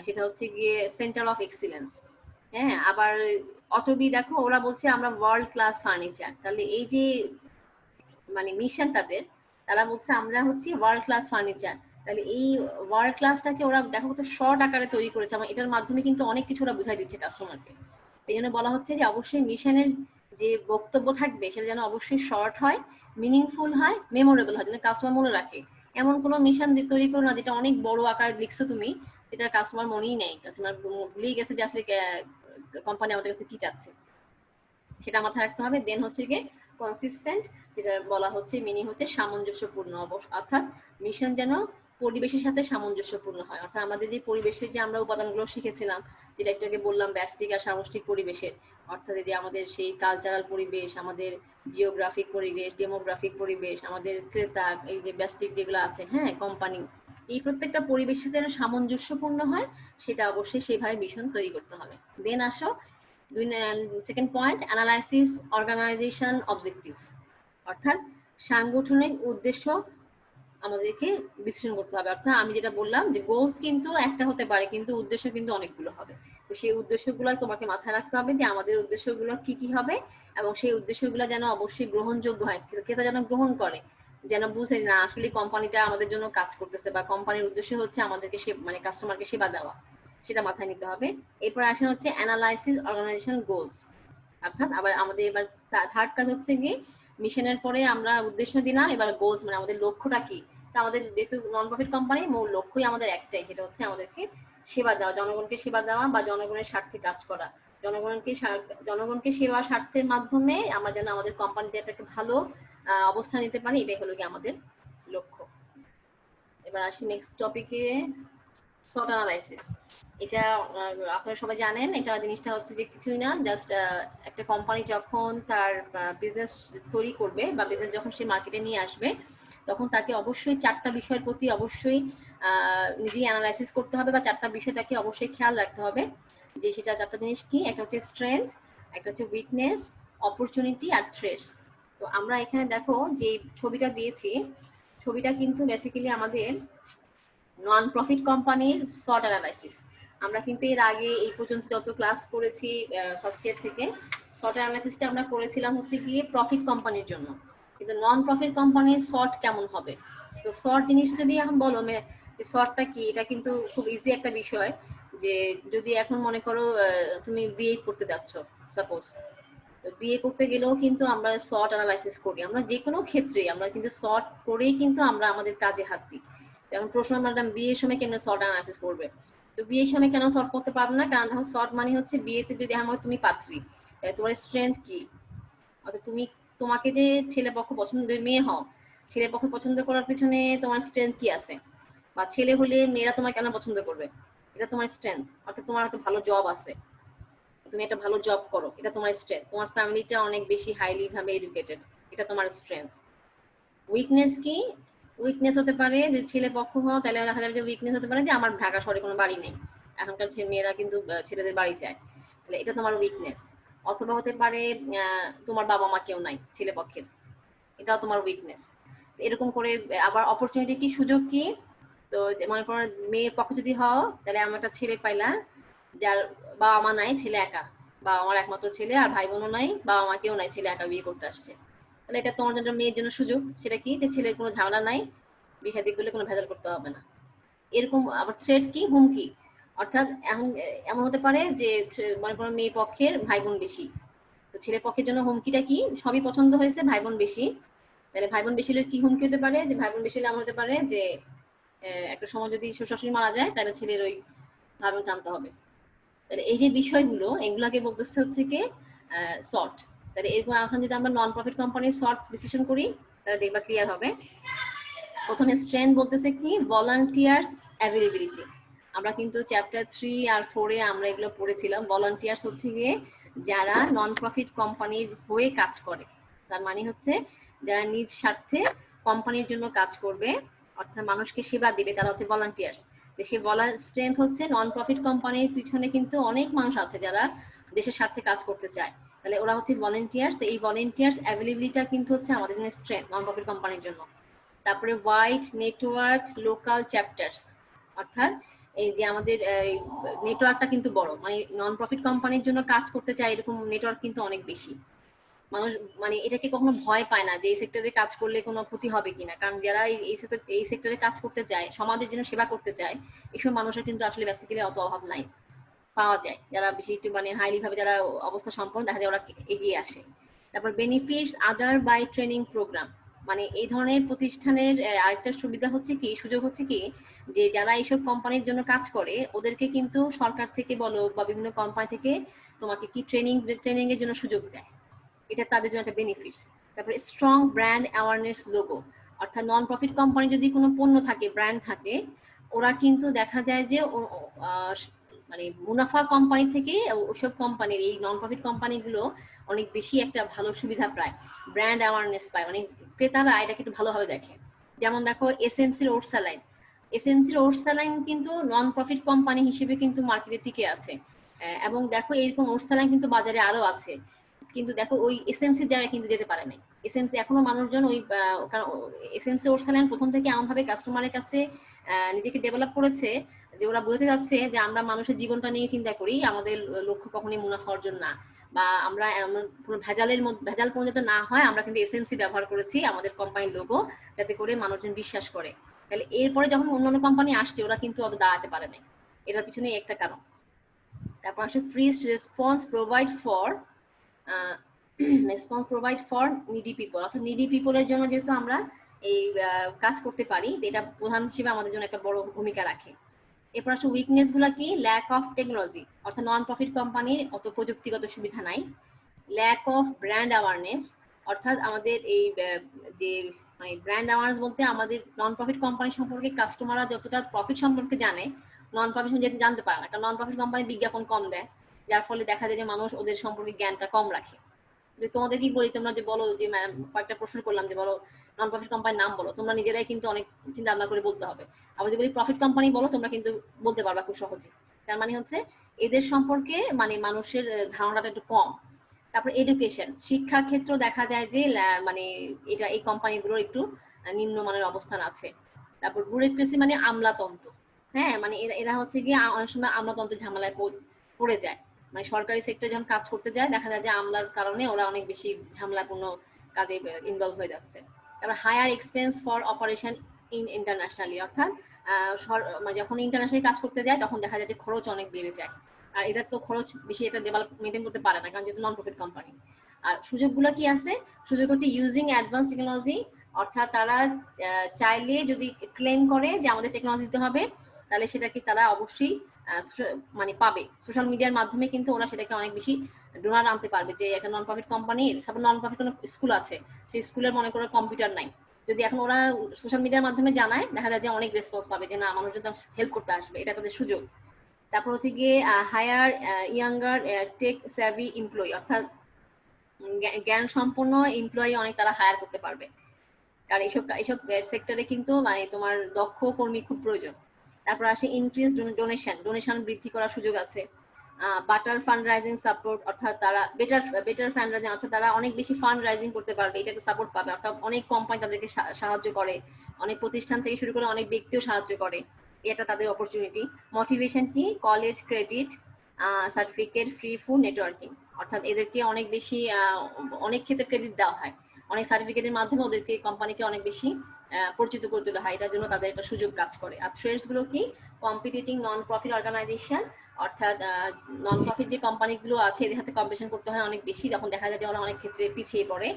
সেটা হচ্ছে গিয়ে সেন্টার অফ এক্সিলেন্স। হ্যাঁ, আবার অটোবি দেখো ওরা বলছে আমরা ওয়ার্ল্ড ক্লাস ফার্নিচার। তাহলে এই যে মানে মিশন তাদের, তারা বলছে আমরা হচ্ছে ওয়ার্ল্ড ক্লাস ফার্নিচার। তাহলে এই ওয়ার্ল্ড ক্লাসটাকে ওরা দেখো কত শর্ট আকারে তৈরি করেছে, এবং এটার মাধ্যমে কিন্তু অনেক কিছু ওরা বুঝাই দিচ্ছে কাস্টমারকে। এই জন্য বলা হচ্ছে যে অবশ্যই মিশনের যে বক্তব্য থাকবে সেটা যেন অবশ্যই শর্ট হয়, মিনিংফুল হয়, মেমোরেবল হয়, যেন কাস্টমার মনে রাখে। এমন কোনো মিশন তৈরি করো না যেটা অনেক বড় আকারে লিখছো তুমি, যেটা কাস্টমার মনেই নেই, কাস্টমার ভুলেই গেছে যে আসলে কোম্পানি আমাদের কাছে কি চাচ্ছে, সেটা মাথায় রাখতে হবে। দেন হচ্ছে গিয়ে কনসিস্টেন্ট, যেটা বলা হচ্ছে মিনিং হচ্ছে সামঞ্জস্যপূর্ণ, অর্থাৎ মিশন যেন পরিবেশের সাথে সামঞ্জস্যপূর্ণ হয়। অর্থাৎ আমাদের যে পরিবেশে যে আমরা উপাদানগুলো শিখেছিলাম, যেটা একটু আগে বললাম ব্যষ্টিক আর সামষ্টিক পরিবেশের, অর্থাৎ যে আমাদের সেই কালচারাল পরিবেশ, আমাদের জিওগ্রাফিক পরিবেশ, ডেমোগ্রাফিক পরিবেশ, আমাদের ক্রেতা, এই যে ব্যষ্টিক যেগুলো আছে, হ্যাঁ কোম্পানি, এই প্রত্যেকটা পরিবেশের যেন সামঞ্জস্যপূর্ণ হয়, সেটা অবশ্যই সেভাবে মিশন তৈরি করতে হবে। দেন আসো second point, analysis organisation objectives, অর্থাৎ সাংগঠনিক উদ্দেশ্য আমাদেরকে বিশ্লেষণ করতে হবে। অর্থাৎ আমি যেটা বললাম যে গোলস কিন্তু একটা হতে পারে, কিন্তু উদ্দেশ্য কিন্তু অনেকগুলো হবে। তো সেই উদ্দেশ্যগুলো তোমাকে মাথায় রাখতে হবে যে আমাদের উদ্দেশ্যগুলো কি কি হবে, এবং সেই উদ্দেশ্যগুলো যেন অবশ্যই গ্রহণযোগ্য হয়, ক্রেতা যেন গ্রহণ করে, যেন বুঝে না আসলে কোম্পানিটা আমাদের জন্য কাজ করতেছে, বা কোম্পানির উদ্দেশ্য হচ্ছে আমাদেরকে মানে কাস্টমারকে সেবা দেওয়া, সেটা মাথায় নিতে হবে। এরপর আসে হচ্ছে অ্যানালাইসিস অর্গানাইজেশন গোলস, অর্থাৎ আবার আমাদের এবার থার্ড কাজ হচ্ছে গিয়ে মিশনের পরে আমরা উদ্দেশ্য দিলাম, এবার গোলস মানে আমাদের লক্ষ্যটা কি। তা আমাদের যেহেতু নন প্রফিট কোম্পানি, মূল লক্ষ্যই আমাদের একটাই, সেটা হচ্ছে আমাদেরকে সেবা দেওয়া, জনগণকে সেবা দেওয়া বা জনগণের স্বার্থে কাজ করা। জনগণকে সেবা স্বার্থের মাধ্যমে আমরা যেন আমাদের কোম্পানিতে একটা ভালো অবস্থান নিতে পারি, এটাই হলো কি আমাদের লক্ষ্য। এবার আসি নেক্সট টপিকে, SWOT অ্যানালাইসিস। এটা আপনারা সবাই জানেন, এটা জিনিসটা হচ্ছে যে কিছুই না, জাস্ট একটা কোম্পানি যখন তার বিজনেস তৈরি করবে বা বিজনেস যখন সে মার্কেটে নিয়ে আসবে, তখন তাকে অবশ্যই 4টা বিষয়ের প্রতি অবশ্যই নিজেই অ্যানালাইসিস করতে হবে, বা 4টা বিষয় তাকে অবশ্যই খেয়াল রাখতে হবে। যে সেটা 4টা জিনিস কি, একটা হচ্ছে স্ট্রেংথ, একটা হচ্ছে উইকনেস, অপরচুনিটি আর থ্রেটস। তো আমরা এখানে দেখো যে ছবিটা দিয়েছি, ছবিটা কিন্তু বেসিক্যালি আমাদের নন প্রফিট কোম্পানির SWOT অ্যানালাইসিস। আমরা কিন্তু এর আগে এই পর্যন্ত যত ক্লাস করেছি ফার্স্ট ইয়ার থেকে, SWOT অ্যানালাইসিসটা আমরা করেছিলাম হচ্ছে গিয়ে প্রফিট কোম্পানির জন্য, কিন্তু নন প্রফিট কোম্পানির SWOT কেমন হবে। তো SWOT জিনিসটা যদি এখন বলো যে SWOTটা কি, এটা কিন্তু খুব ইজি একটা বিষয়। যে যদি এখন মনে করো তুমি বিয়ে করতে যাচ্ছ, সাপোজ বিয়ে করতে গেলেও কিন্তু আমরা SWOT অ্যানালাইসিস করি, আমরা যে কোনো ক্ষেত্রে আমরা কিন্তু SWOT করেই কিন্তু আমরা আমাদের কাজে হাত দিই। যেমন প্রশ্ন, ম্যাডাম বিয়ের সময় কেন SWOT অ্যানালাইসিস করবে? তো বিয়ের সময় কেন SWOT করতে পারবে না? কারণ দেখো SWOT মানে হচ্ছে বিয়েতে যদি আমার তুমি পাত্রী, তোমার স্ট্রেংথ কি, অর্থাৎ তোমাকে যে ছেলে পক্ষ পছন্দ, মেয়ে হও, ছেলে পক্ষ পছন্দ করার পিছনে তোমার স্ট্রেংথ কি আছে, বা ছেলে হলে মেয়েরা তোমার কেন পছন্দ করবে, এটা তোমার স্ট্রেংথ। অর্থাৎ তোমার একটা ভালো জব আছে, তুমি একটা ভালো জব করো, এটা তোমার স্ট্রেংথ। তোমার ফ্যামিলিটা অনেক বেশি হাইলি ভাবে এডুকেটেড, এটা তোমার স্ট্রেংথ। উইকনেস কি? উইকনেস হতে পারে যে ছেলে পক্ষ হও, তাহলে দেখা যাবে যে উইকনেস হতে পারে যে আমার ঢাকা শহরে কোনো বাড়ি নেই, এখনকার মেয়েরা কিন্তু ছেলেদের বাড়ি চায়, তাহলে এটা তোমার উইকনেস। অথবা হতে পারে তোমার বাবা মা কেউ নাই ছেলে পক্ষের, এটাও তোমার উইকনেস। এরকম করে আবার অপরচুনিটি কি, সুযোগ কি, তো মনে করো মেয়ে পক্ষ যদি হও, তাহলে আমার একটা ছেলে পাইলা যার বাবা মা নাই, ছেলে একা, বা আমার একমাত্র ছেলে আর ভাই বোনও নাই, বাবা মা কেউ নাই, ছেলে একা বিয়ে করতে আসছে, তাহলে এটা তোমার জন্য মেয়ের জন্য সুযোগ। সেটা কি, যে ছেলের কোনো ঝামেলা নাই, বিয়ে শাদী করলে কোনো ভেজাল করতে হবে না। এরকম আবার থ্রেট কি, হুমকি, অর্থাৎ এখন এমন হতে পারে যে মনে করো মেয়ে পক্ষের ভাই বোন বেশি, তো ছেলের পক্ষের জন্য হুমকিটা কি, সবই পছন্দ হয়েছে, ভাই বোন বেশি, তাহলে ভাই বোন বেশি হলে কি হুমকি হতে পারে, যে ভাই বোন বেশি হলে এমন হতে পারে যে একটা সময় যদি শ্বশুর শাশুড়ি মারা যায়, তাহলে ছেলের ওই ভাই বোন টানতে হবে। তাহলে এই যে বিষয়গুলো, এগুলাকে বলতেছে হচ্ছে কি SWOT। তাহলে এরকম এখন যদি আমরা নন প্রফিট কোম্পানির SWOT বিশ্লেষণ করি, তাহলে দেখবা ক্লিয়ার হবে। প্রথমে স্ট্রেংথ বলতেছে কি, ভলান্টিয়ার্স অ্যাভেলেবিলিটি। আমরা কিন্তু চ্যাপ্টার 3 আর 4-এ আমরা এগুলো পড়েছিলাম। ভলান্টিয়ার্স হচ্ছে গিয়ে যারা নন প্রফিট কোম্পানির হয়ে কাজ করে, তার মানে হচ্ছে যারা নিজ স্বার্থে কোম্পানির জন্য কাজ করবে, অর্থাৎ মানুষকে সেবা দিবে, তারা হচ্ছে ভলান্টিয়ার্স। সে বলার স্ট্রেংথ হচ্ছে নন প্রফিট কোম্পানির পিছনে কিন্তু অনেক মানুষ আছে যারা দেশের স্বার্থে কাজ করতে চায়, তাহলে ওরা হচ্ছে ভলান্টিয়ার্স। এই ভলান্টিয়ার্স অ্যাভেলেবিলিটা কিন্তু হচ্ছে আমাদের জন্য স্ট্রেংথ নন প্রফিট কোম্পানির জন্য। তারপরে ওয়াইড নেটওয়ার্ক লোকাল চ্যাপ্টার্স, অর্থাৎ এই যে আমাদের নেটওয়ার্কটা কিন্তু বড়, মানে নন প্রফিট কোম্পানির জন্য কাজ করতে চায় এরকম নেটওয়ার্ক কিন্তু অনেক বেশি। মানুষ মানে এটাকে কখনো ভয় পায় না যে এই সেক্টরে কাজ করলে কোনো ক্ষতি হবে কিনা, কারণ যারা এই সেক্টরে কাজ করতে চায়, সমাজের জন্য সেবা করতে চায়, এইসব মানুষের কিন্তু আসলে বেসিক্যালি অত অভাব নাই, পাওয়া যায়। যারা বেশি একটু মানে হাইলি ভাবে যারা অবস্থা সম্পন্ন, দেখা যায় ওরা এগিয়ে আসে। তারপর benefits other by training programme, মানে এই ধরনের প্রতিষ্ঠানের আরেকটা সুবিধা হচ্ছে কি, সুযোগ হচ্ছে কি, যে যারা এইসব কোম্পানির জন্য কাজ করে ওদেরকে কিন্তু সরকার থেকে বলো বা বিভিন্ন কোম্পানি থেকে তোমাকে কি ট্রেনিং এর জন্য সুযোগ দেয়, এটা তাদের জন্য একটা বেনিফিটস। তারপরে স্ট্রং ব্র্যান্ড অ্যাওয়ারনেস লোগো, অর্থাৎ নন প্রফিট কোম্পানি যদি কোনো পণ্য থাকে, ব্র্যান্ড থাকে, ওরা কিন্তু দেখা যায় যে মানে মুনাফা কোম্পানি থেকে ওসব কোম্পানির এই নন প্রফিট কোম্পানিগুলো অনেক বেশি একটা ভালো সুবিধা পায়, ব্র্যান্ড অ্যাওয়ারনেস পায়, মানে ক্রেতারা এটাকে একটু ভালোভাবে দেখে। যেমন দেখো এসএমসির ওট স্যালাইন, এসএমসির ওট স্যালাইন কিন্তু নন প্রফিট কোম্পানি হিসেবে কিন্তু মার্কেটে টিকে আছে, এবং দেখো এরকম ওট স্যালাইন কিন্তু বাজারে আরো আছে, কিন্তু দেখো ওই এসএমসির জায়গায় কিন্তু যেতে পারে নাই। এসএমসি এখনো মানুষজন ওই এসএমসি ওট স্যালাইন প্রথম থেকে এমন ভাবে কাস্টমারের কাছে নিজেকে ডেভেলপ করেছে যে ওরা বোঝাতে যাচ্ছে যে আমরা মানুষের জীবনটা নিয়ে চিন্তা করি, আমাদের লক্ষ্য কখনোই মুনাফা অর্জন না, বা আমরা কোনো ভেজাল কোনো যাতে না হয়, আমরা কিন্তু এসএমসি ব্যবহার করেছি আমাদের কোম্পানির লোগো, যাতে করে মানুষজন বিশ্বাস করে। তাহলে এরপরে যখন অন্যান্য কোম্পানি আসছে ওরা কিন্তু অত দাঁড়াতে পারে নাই, এটার পিছনে একটা কারণ। তারপর আসে free response provide for response provide for needy people, অর্থাৎ নিডি পিপলের জন্য যেহেতু আমরা এই কাজ করতে পারি, এটা প্রধান হিসেবে আমাদের জন্য একটা বড় ভূমিকা রাখে। এরপর আসলে উইকনেস গুলা কি, ল্যাক অফ টেকনোলজি, অর্থাৎ নন প্রফিট কোম্পানির অত প্রযুক্তিগত সুবিধা নাই। ল্যাক অফ ব্র্যান্ড অ্যাওয়ারনেস, অর্থাৎ আমাদের এই যে মানে ব্র্যান্ড অ্যাওয়ারনেস বলতে আমাদের নন প্রফিট কোম্পানি সম্পর্কে কাস্টমাররা যতটা প্রফিট সম্পর্কে জানে, নন প্রফিট যেহেতু জানতে পারে না, কারণ নন প্রফিট কোম্পানি বিজ্ঞাপন কম দেয়, যার ফলে দেখা যায় যে মানুষ ওদের সম্পর্কে জ্ঞানটা কম রাখে। যে তোমাদের কি বলি, তোমরা যে বলো যে কয়েকটা প্রশ্ন করলাম যে বলো নন প্রফিট কোম্পানির নাম বলো, তোমরা নিজেরাই কিন্তু অনেক চিন্তা ভাবনা করে বলতে হবে। আবার যদি বলি প্রফিট কোম্পানি বলো, তোমরা কিন্তু বলতে পারবা খুব সহজে। তার মানে হচ্ছে এদের সম্পর্কে মানে মানুষের ধারণাটা একটু কম। তারপর এডুকেশন, শিক্ষা ক্ষেত্র দেখা যায় যে মানে এটা এই কোম্পানিগুলোর একটু নিম্নমানের অবস্থান আছে। তারপর ব্যুরোক্রেসি মানে আমলাতন্ত্র, হ্যাঁ মানে এরা হচ্ছে গিয়ে অনেক সময় আমলাতন্ত্রের ঝামেলায় পড়ে যায়। মানে সরকারি সেক্টরে যখন কাজ করতে যায় দেখা যায় যে আমলার কারণে ওরা অনেক বেশি ঝামেলাপূর্ণ কাজে ইনভলভ হয়ে যাচ্ছে। তারপর higher expense for operation in internationally, অর্থাৎ মানে যখন ইন্টারন্যাশনালি কাজ করতে যায় তখন দেখা যায় যে খরচ অনেক বেড়ে যায়। আর এদের তো খরচ বেশি, এটা ডেভেলপ মেনটেন করতে পারে না, কারণ যেহেতু নন প্রফিট কোম্পানি। আর সুযোগগুলো কি আছে, সুযোগ হচ্ছে ইউজিং অ্যাডভান্স টেকনোলজি, অর্থাৎ তারা চাইলে যদি ক্লেম করে যে আমাদের টেকনোলজি দিতে হবে, তাহলে সেটাকে তারা অবশ্যই মানে পাবে। সোশ্যাল মিডিয়ার মাধ্যমে কিন্তু ওরা সেটাকে অনেক বেশি ডোনার আনতে পারবে। যে একটা নন প্রফিট কোম্পানির, তারপর নন প্রফিট কোনো স্কুল আছে, সেই স্কুলের মনে করো কম্পিউটার নাই, যদি এখন ওরা সোশ্যাল মিডিয়ার মাধ্যমে জানায়, দেখা যায় যে অনেক রেসপন্স পাবে যে না মানুষজন হেল্প করতে আসবে, এটা তাদের সুযোগ। তারপর হচ্ছে গিয়ে হায়ার ইয়াঙ্গার টেক স্যাভি এমপ্লয়ি, অর্থাৎ জ্ঞান সম্পন্ন এমপ্লয়ি অনেক তারা হায়ার করতে পারবে, কারণ এইসব এইসব সেক্টরে কিন্তু মানে তোমার দক্ষ কর্মী খুব প্রয়োজন। তারপর আসে ইনক্রিজ ডোনেশন বৃদ্ধি করার সুযোগ আছে। বাটার ফান্ড রাইজিং সাপোর্ট, অর্থাৎ তারা বেটার ফান্ড রাইজিং, অর্থাৎ তারা অনেক বেশি ফান্ড রাইজিং করতে পারবে, এটাকে সাপোর্ট পাবে, অর্থাৎ অনেক কোম্পানি তাদেরকে সাহায্য করে, অনেক প্রতিষ্ঠান থেকে শুরু করে অনেক ব্যক্তিও সাহায্য করে, এটা তাদের অপরচুনিটি। মোটিভেশন কি, college credit, certificate, free food, networking, অর্থাৎ এদেরকে অনেক বেশি অনেক ক্ষেত্রে ক্রেডিট দেওয়া হয়, অনেক সার্টিফিকেটের মাধ্যমে ওদেরকে কোম্পানিকে অনেক বেশি পরিচিত করে তোলা হয়, এটার জন্য তাদের একটা সুযোগ কাজ করে। আর থ্রেডস গুলো কি, কম্পিটিটিং নন প্রফিট অর্গানাইজেশন, অর্থাৎ নন প্রফিট যে কোম্পানিগুলো আছে এদের সাথে কম্পিটিশন করতে হয় অনেক বেশি, যখন দেখা যায় যে ওরা অনেক ক্ষেত্রে পিছিয়ে পড়ে।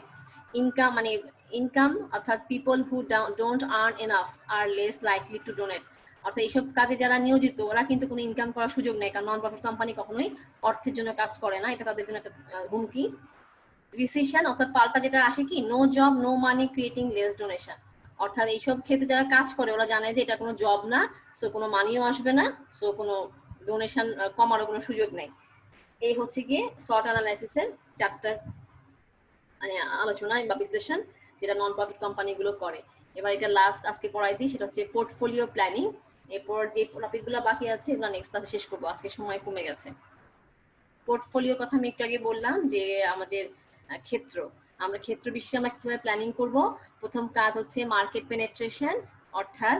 ইনকাম মানে ইনকাম, অর্থাৎ people who don't earn enough are less likely to donate, অর্থাৎ এইসব কাজে যারা নিয়োজিত ওরা কিন্তু কোনো ইনকাম করার সুযোগ নেই, কারণ নন প্রফিট কোম্পানি কখনোই অর্থের জন্য কাজ করে না, এটা তাদের জন্য একটা হুমকি। রিসেশন, অর্থাৎ পাল্টা যেটা আসে কি, no job no money creating less donation, অর্থাৎ এইসব ক্ষেত্রে যারা কাজ করে ওরা জানে যে এটা কোনো জব না, সো কোনো মানিও আসবে না, সো কোনো ডোনেশন কমারও কোনো সুযোগ নেই। এই হচ্ছে গিয়ে শর্ট অ্যানালাইসিসের চারটা মানে আলোচনা বা বিশ্লেষণ যেটা নন প্রফিট কোম্পানিগুলো করে। এবার এটা লাস্ট আজকে পড়াই দিই, সেটা হচ্ছে পোর্টফোলিও প্ল্যানিং। এরপর যে টপিকগুলো বাকি আছে এগুলো নেক্সট ক্লাসে শেষ করবো, আজকে সময় কমে গেছে। পোর্টফোলিও কথা আমি একটু আগে বললাম যে আমাদের ক্ষেত্র, আমরা ক্ষেত্র বিশেষে আমরা কিভাবে প্ল্যানিং করব। প্রথম কাজ হচ্ছে মার্কেট পেনেট্রেশন, অর্থাৎ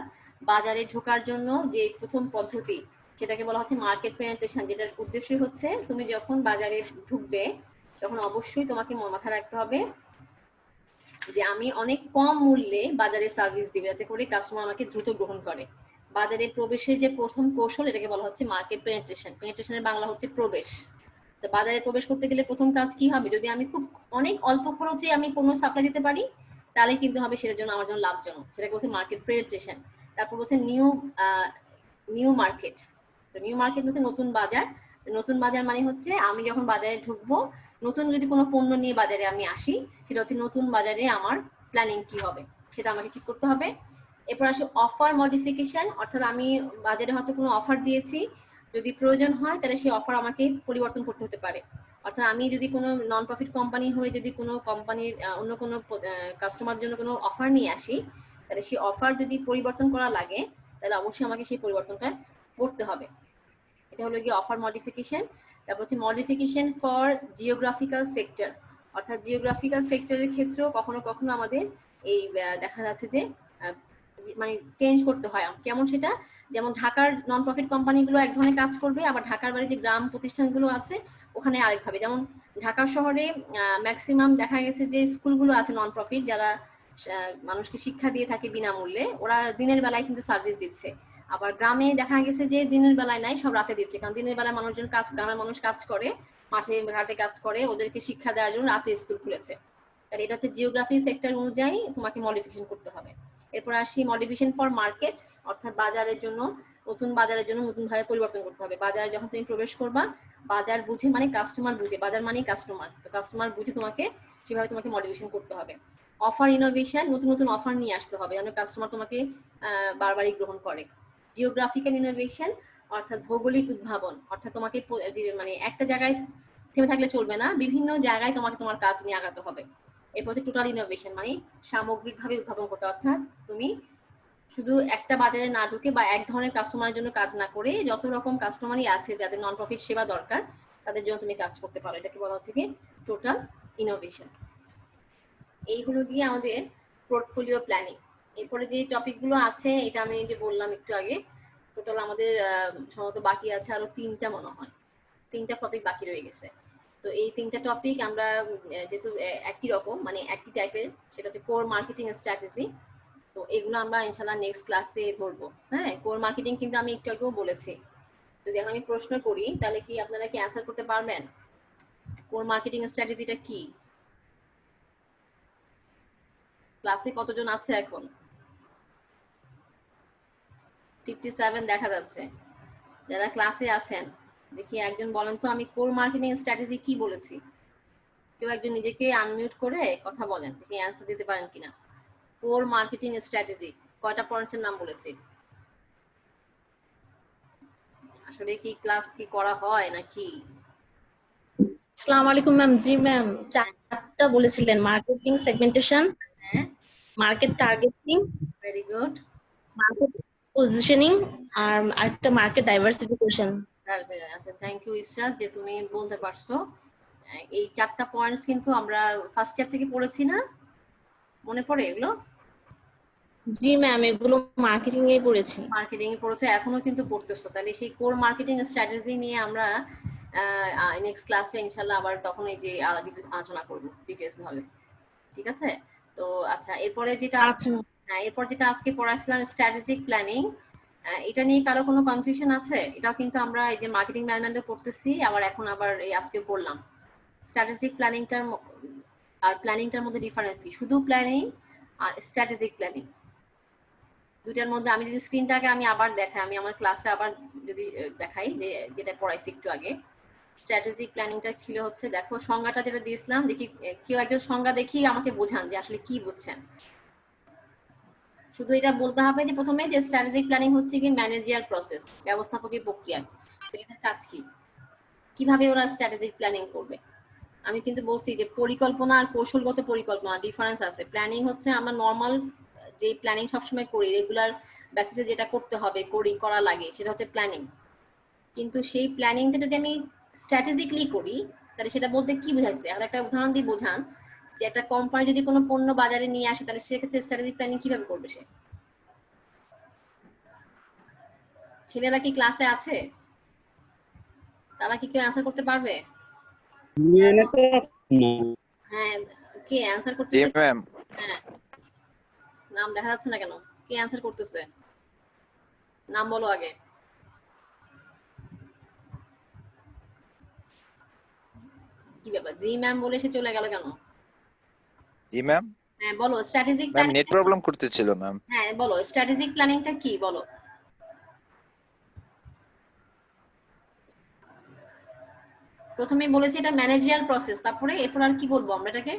বাজারে ঢোকার জন্য যে প্রথম পদ্ধতি সেটাকে বলা হচ্ছে মার্কেট পেনেট্রেশন, যেটার উদ্দেশ্য হচ্ছে তুমি যখন বাজারে ঢুকবে তখন অবশ্যই তোমাকে মাথায় রাখতে হবে যে আমি অনেক কম মূল্যে বাজারে সার্ভিস দিব, যাতে করে কাস্টমার আমাকে দ্রুত গ্রহণ করে। বাজারে প্রবেশের যে প্রথম কৌশল এটাকে বলা হচ্ছে মার্কেট পেনেট্রেশন, পেনেট্রেশনের বাংলা হচ্ছে প্রবেশ। তো বাজারে প্রবেশ করতে গেলে প্রথম কাজ কি হবে, যদি আমি খুব অনেক অল্প খরচে আমি পণ্য সাপ্লাই দিতে পারি তাহলে কিন্তু হবে সেটার জন্য আমার জন্য লাভজনক, সেটাকে বলছে মার্কেট পেনেট্রেশন। তারপর বলছে নিউ মার্কেট। তো নিউ মার্কেট হচ্ছে নতুন বাজার। নতুন বাজার মানে হচ্ছে আমি যখন বাজারে ঢুকবো, নতুন যদি কোনো পণ্য নিয়ে বাজারে আমি আসি, সেটা হচ্ছে নতুন বাজারে আমার প্ল্যানিং কি হবে সেটা আমাকে ঠিক করতে হবে। এরপর আসে অফার মডিফিকেশন, অর্থাৎ আমি বাজারে হয়তো কোনো অফার দিয়েছি, যদি প্রয়োজন হয় তাহলে সেই অফার আমাকে পরিবর্তন করতে হতে পারে। অর্থাৎ আমি যদি কোনো নন প্রফিট কোম্পানি হয়ে যদি কোনো কোম্পানির অন্য কোনো কাস্টমার জন্য কোনো অফার নিয়ে আসি, তাহলে সেই অফার যদি পরিবর্তন করা লাগে তাহলে অবশ্যই আমাকে সেই পরিবর্তনটা করতে হবে। এটা হলো গিয়ে অফার মডিফিকেশন। তারপর হচ্ছে মডিফিকেশন ফর জিওগ্রাফিক্যাল সেক্টর, অর্থাৎ জিওগ্রাফিক্যাল সেক্টরের ক্ষেত্রেও কখনো কখনো আমাদের এই দেখা যাচ্ছে যে মানে চেঞ্জ করতে হয়। কেমন সেটা, যেমন ঢাকার নন প্রফিট কোম্পানিগুলো এক ধরনের কাজ করবে, আবার ঢাকার বাইরে যে গ্রাম প্রতিষ্ঠানগুলো আছে ওখানে আরেকভাবে। যেমন ঢাকা শহরে ম্যাক্সিমাম দেখা গেছে যে স্কুলগুলো আছে নন প্রফিট, যারা মানুষকে শিক্ষা দিয়ে থাকে বিনামূল্যে, ওরা দিনের বেলায় কিন্তু সার্ভিস দিচ্ছে। আবার গ্রামে দেখা গেছে যে দিনের বেলায় নাই, সব রাতে দিচ্ছে, কারণ দিনের বেলায় মানুষজন গ্রামের মানুষ কাজ করে, মাঠে ঘাটে কাজ করে, ওদেরকে শিক্ষা দেওয়ার জন্য রাতে স্কুল খুলেছে। তাহলে এটা হচ্ছে জিওগ্রাফি সেক্টর অনুযায়ী তোমাকে মডিফিকেশন করতে হবে। এরপর আসি মডিফিকেশন ফর মার্কেট, অর্থাৎ বাজারের জন্য, নতুন বাজারের জন্য নতুন ভাবে পরিবর্তন করতে হবে। বাজারে যখন তুমি প্রবেশ করবা, বাজার বুঝে মানে কাস্টমার বুঝে, বাজার মানেই কাস্টমার, তো কাস্টমার বুঝে তোমাকে সেভাবে তোমাকে মডিফিকেশন করতে হবে। অফার ইনোভেশন, নতুন নতুন অফার নিয়ে আসতে হবে যেন কাস্টমার তোমাকে বারবারই গ্রহণ করে। জিওগ্রাফিক্যাল ইনোভেশন অর্থাৎ ভৌগোলিক উদ্ভাবন, অর্থাৎ তোমাকে মানে একটা জায়গায় থেমে থাকলে চলবে না, বিভিন্ন জায়গায় তোমাকে তোমার কাজ নিয়ে আগাতে হবে। এরপর হচ্ছে টোটাল ইনোভেশন, মানে সামগ্রিকভাবে উদ্ভাবন করতে, অর্থাৎ তুমি শুধু একটা বাজারে না ঢুকে বা এক ধরনের কাস্টমারের জন্য কাজ না করে যত রকম কাস্টমারই আছে যাদের নন প্রফিট সেবা দরকার তাদের জন্য তুমি কাজ করতে পারো, এটাকে বলা হচ্ছে কি টোটাল ইনোভেশন। এইগুলো দিয়ে আমাদের পোর্টফোলিও প্ল্যানিং। এরপরে যে টপিকগুলো আছে এটা আমি যে বললাম একটু আগে, টোটাল আমাদের সম্ভবত বাকি আছে আরো 3টা, মনে হয় 3টা টপিক বাকি রয়ে গেছে। তো এই 3টা টপিক আমরা যেহেতু একই রকম মানে একই টাইপের, সেটা হচ্ছে কোর মার্কেটিং স্ট্র্যাটেজি। তো এগুলো আমরা ইনশাআল্লাহ নেক্সট ক্লাসে ধরবো। হ্যাঁ, কোর মার্কেটিং কিন্তু আমি একটু আগেও বলেছি। যদি এখন আমি প্রশ্ন করি তাহলে কি আপনারা কি অ্যান্সার করতে পারবেন? কোর মার্কেটিং স্ট্র্যাটেজিটা কি? ক্লাসে কতজন আছে এখন? 57 দেখা যাচ্ছে। যারা ক্লাসে আছেন দেখি একজন বলেন তো, আমি কোর মার্কেটিং স্ট্র্যাটেজি কি বলেছি? কেউ একজন নিজেকে আনমিউট করে কথা বলেন, দেখি অ্যান্সার দিতে পারেন কিনা। কোর মার্কেটিং স্ট্র্যাটেজি কয়টা পয়েন্টসের নাম বলেছি? আসলে কি ক্লাস কি করা হয় নাকি? আসসালামু আলাইকুম ম্যাম। জি ম্যাম, চারটা বলেছিলেন: মার্কেটিং সেগমেন্টেশন, হ্যাঁ, market targeting, very good. Market positioning, আর আরেকটা মার্কেট ডাইভার্সিফিকেশন। আচ্ছা, থ্যাংক ইউ ইসরাত যে তুমি বলতে পারছো। এই 4টা পয়েন্টস কিন্তু আমরা ফার্স্ট ইয়ার থেকে পড়েছি না? মনে পড়ে এগুলো? জি ম্যাম, এগুলো মার্কেটিং এ পড়েছি। মার্কেটিং এ পড়েছো, এখনো কিন্তু পড়তেছো। তাহলে সেই কোর মার্কেটিং স্ট্র্যাটেজি নিয়ে আমরা নেক্সট ক্লাসে ইনশাআল্লাহ আবার তখন এই যে আলোচনা করবো ডিটেইলস ভাবে, ঠিক আছে? তো আচ্ছা, এরপরে যেটা আচ্ছা ম্যাম। হ্যাঁ, এরপর যেটা আজকে পড়াছিলাম স্ট্র্যাটেজিক প্ল্যানিং, এটা নিয়ে কারো কোনো কনফিউশন আছে? এটাও কিন্তু আমরা এই যে মার্কেটিং ম্যানেজমেন্টে করতেছি, এখন আবার এই আজকে পড়লাম। স্ট্র্যাটেজিক প্ল্যানিংটার আর প্ল্যানিংটার মধ্যে ডিফারেন্স কি? শুধু প্ল্যানিং আর স্ট্র্যাটেজিক প্ল্যানিং, দুইটার মধ্যে আমি যদি স্ক্রিনটাকে আমি আবার দেখাই, আমি আমার ক্লাসে আবার যদি দেখাই যে যেটা পড়াইছি একটু আগে, স্ট্র্যাটেজিক প্ল্যানিংটা ছিল হচ্ছে, দেখো সংজ্ঞাটা যেটা দিয়েছিলাম, দেখি কেউ একজন সংজ্ঞা দেখি আমাকে বোঝান যে আসলে কি বুঝছেন। শুধু এটা বলতে হবে যে প্রথমে যে স্ট্র্যাটেজিক প্ল্যানিং হচ্ছে কি ম্যানেজিয়াল প্রসেস, ব্যবস্থাপকীয় প্রক্রিয়া। তো এটার কাজ কি, কিভাবে ওরা স্ট্র্যাটেজিক প্ল্যানিং করবে? আমি কিন্তু বলছি যে পরিকল্পনা আর কৌশলগত পরিকল্পনা ডিফারেন্স আছে। প্ল্যানিং হচ্ছে আমরা নর্মাল যে প্ল্যানিং সবসময় করি, রেগুলার বেসিসে যেটা করতে হবে করা লাগে, সেটা হচ্ছে প্ল্যানিং। কিন্তু সেই প্ল্যানিংটা যদি আমি স্ট্র্যাটেজিকলি করি তাহলে সেটা বলতে কি বোঝাচ্ছে? আর একটা উদাহরণ দিয়ে বোঝান যে একটা কোম্পানি যদি কোনো পণ্য বাজারে নিয়ে আসে তাহলে সেক্ষেত্রে স্ট্র্যাটেজিক প্ল্যানিং কিভাবে করবে সে? ছেলেরা কি ক্লাসে আছে? তারা কি কেউ অ্যান্সার করতে পারবে? হ্যাঁ, কে অ্যান্সার জি করতেছে? ম্যাম। হ্যাঁ, নাম দেখা যাচ্ছে না কেন? কে অ্যান্সার করতেছে? নাম বলো আগে। কি ব্যাপার, জি ম্যাম বলে সে চলে গেল কেন? জি ম্যাম। হ্যাঁ বলো, strategic ma'am planning. Net problem করতেছিল ম্যাম। হ্যাঁ বলো, স্ট্র্যাটেজিক প্ল্যানিংটা কি বলো? প্রথমেই বলেছি এটা ম্যানেজিয়াল প্রসেস, তারপরে এরপর আর কি বলবো আমরা এটাকে?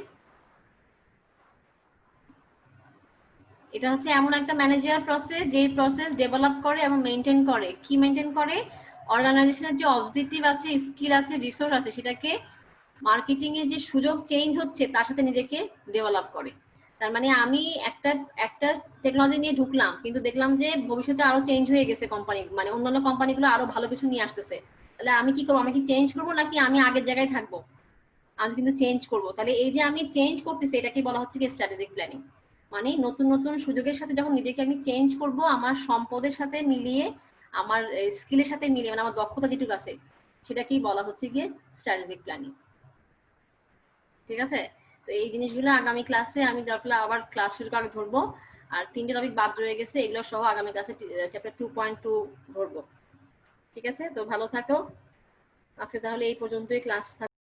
এটা হচ্ছে এমন একটা ম্যানেজিয়াল প্রসেস যে প্রসেস ডেভেলপ করে এবং মেইনটেইন করে, কি মেইনটেইন করে? অর্গানাইজেশনের যে অবজেক্টিভ আছে, স্কিল আছে, রিসোর্স আছে, সেটাকে মার্কেটিং এর যে সুযোগ চেঞ্জ হচ্ছে তার সাথে নিজেকে ডেভেলপ করে। তার মানে আমি একটা একটা টেকনোলজি নিয়ে ঢুকলাম, কিন্তু দেখলাম যে ভবিষ্যতে আরো চেঞ্জ হয়ে গেছে কোম্পানি, মানে অন্যান্য কোম্পানিগুলো আরো ভালো কিছু নিয়ে আসতেছে। তাহলে আমি কি করবো? আমি কি চেঞ্জ করবো নাকি আমি আগের জায়গায় থাকবো? আমি কিন্তু চেঞ্জ করবো। তাহলে এই যে আমি চেঞ্জ করতেছি এটাকে বলা হচ্ছে কি স্ট্র্যাটেজিক প্ল্যানিং। মানে নতুন নতুন সুযোগের সাথে যখন নিজেকে আমি চেঞ্জ করব, আমার সম্পদের সাথে মিলিয়ে, আমার স্কিলের সাথে মিলিয়ে, মানে আমার দক্ষতা যেটুকু আছে সেটাকেই বলা হচ্ছে গিয়ে স্ট্র্যাটেজিক প্ল্যানিং। ঠিক আছে? তো এই জিনিসগুলো আগামী ক্লাসে আমি দরকার আবার ক্লাস শুরু আগে ধরবো। আর 3টে টপিক বাদ রয়ে গেছে, এগুলো সহ আগামী ক্লাসে চ্যাপ্টার 2.2 ধরবো। ঠিক আছে? তো ভালো থাকো। আজকে তাহলে এই পর্যন্তই ক্লাস থাকবে।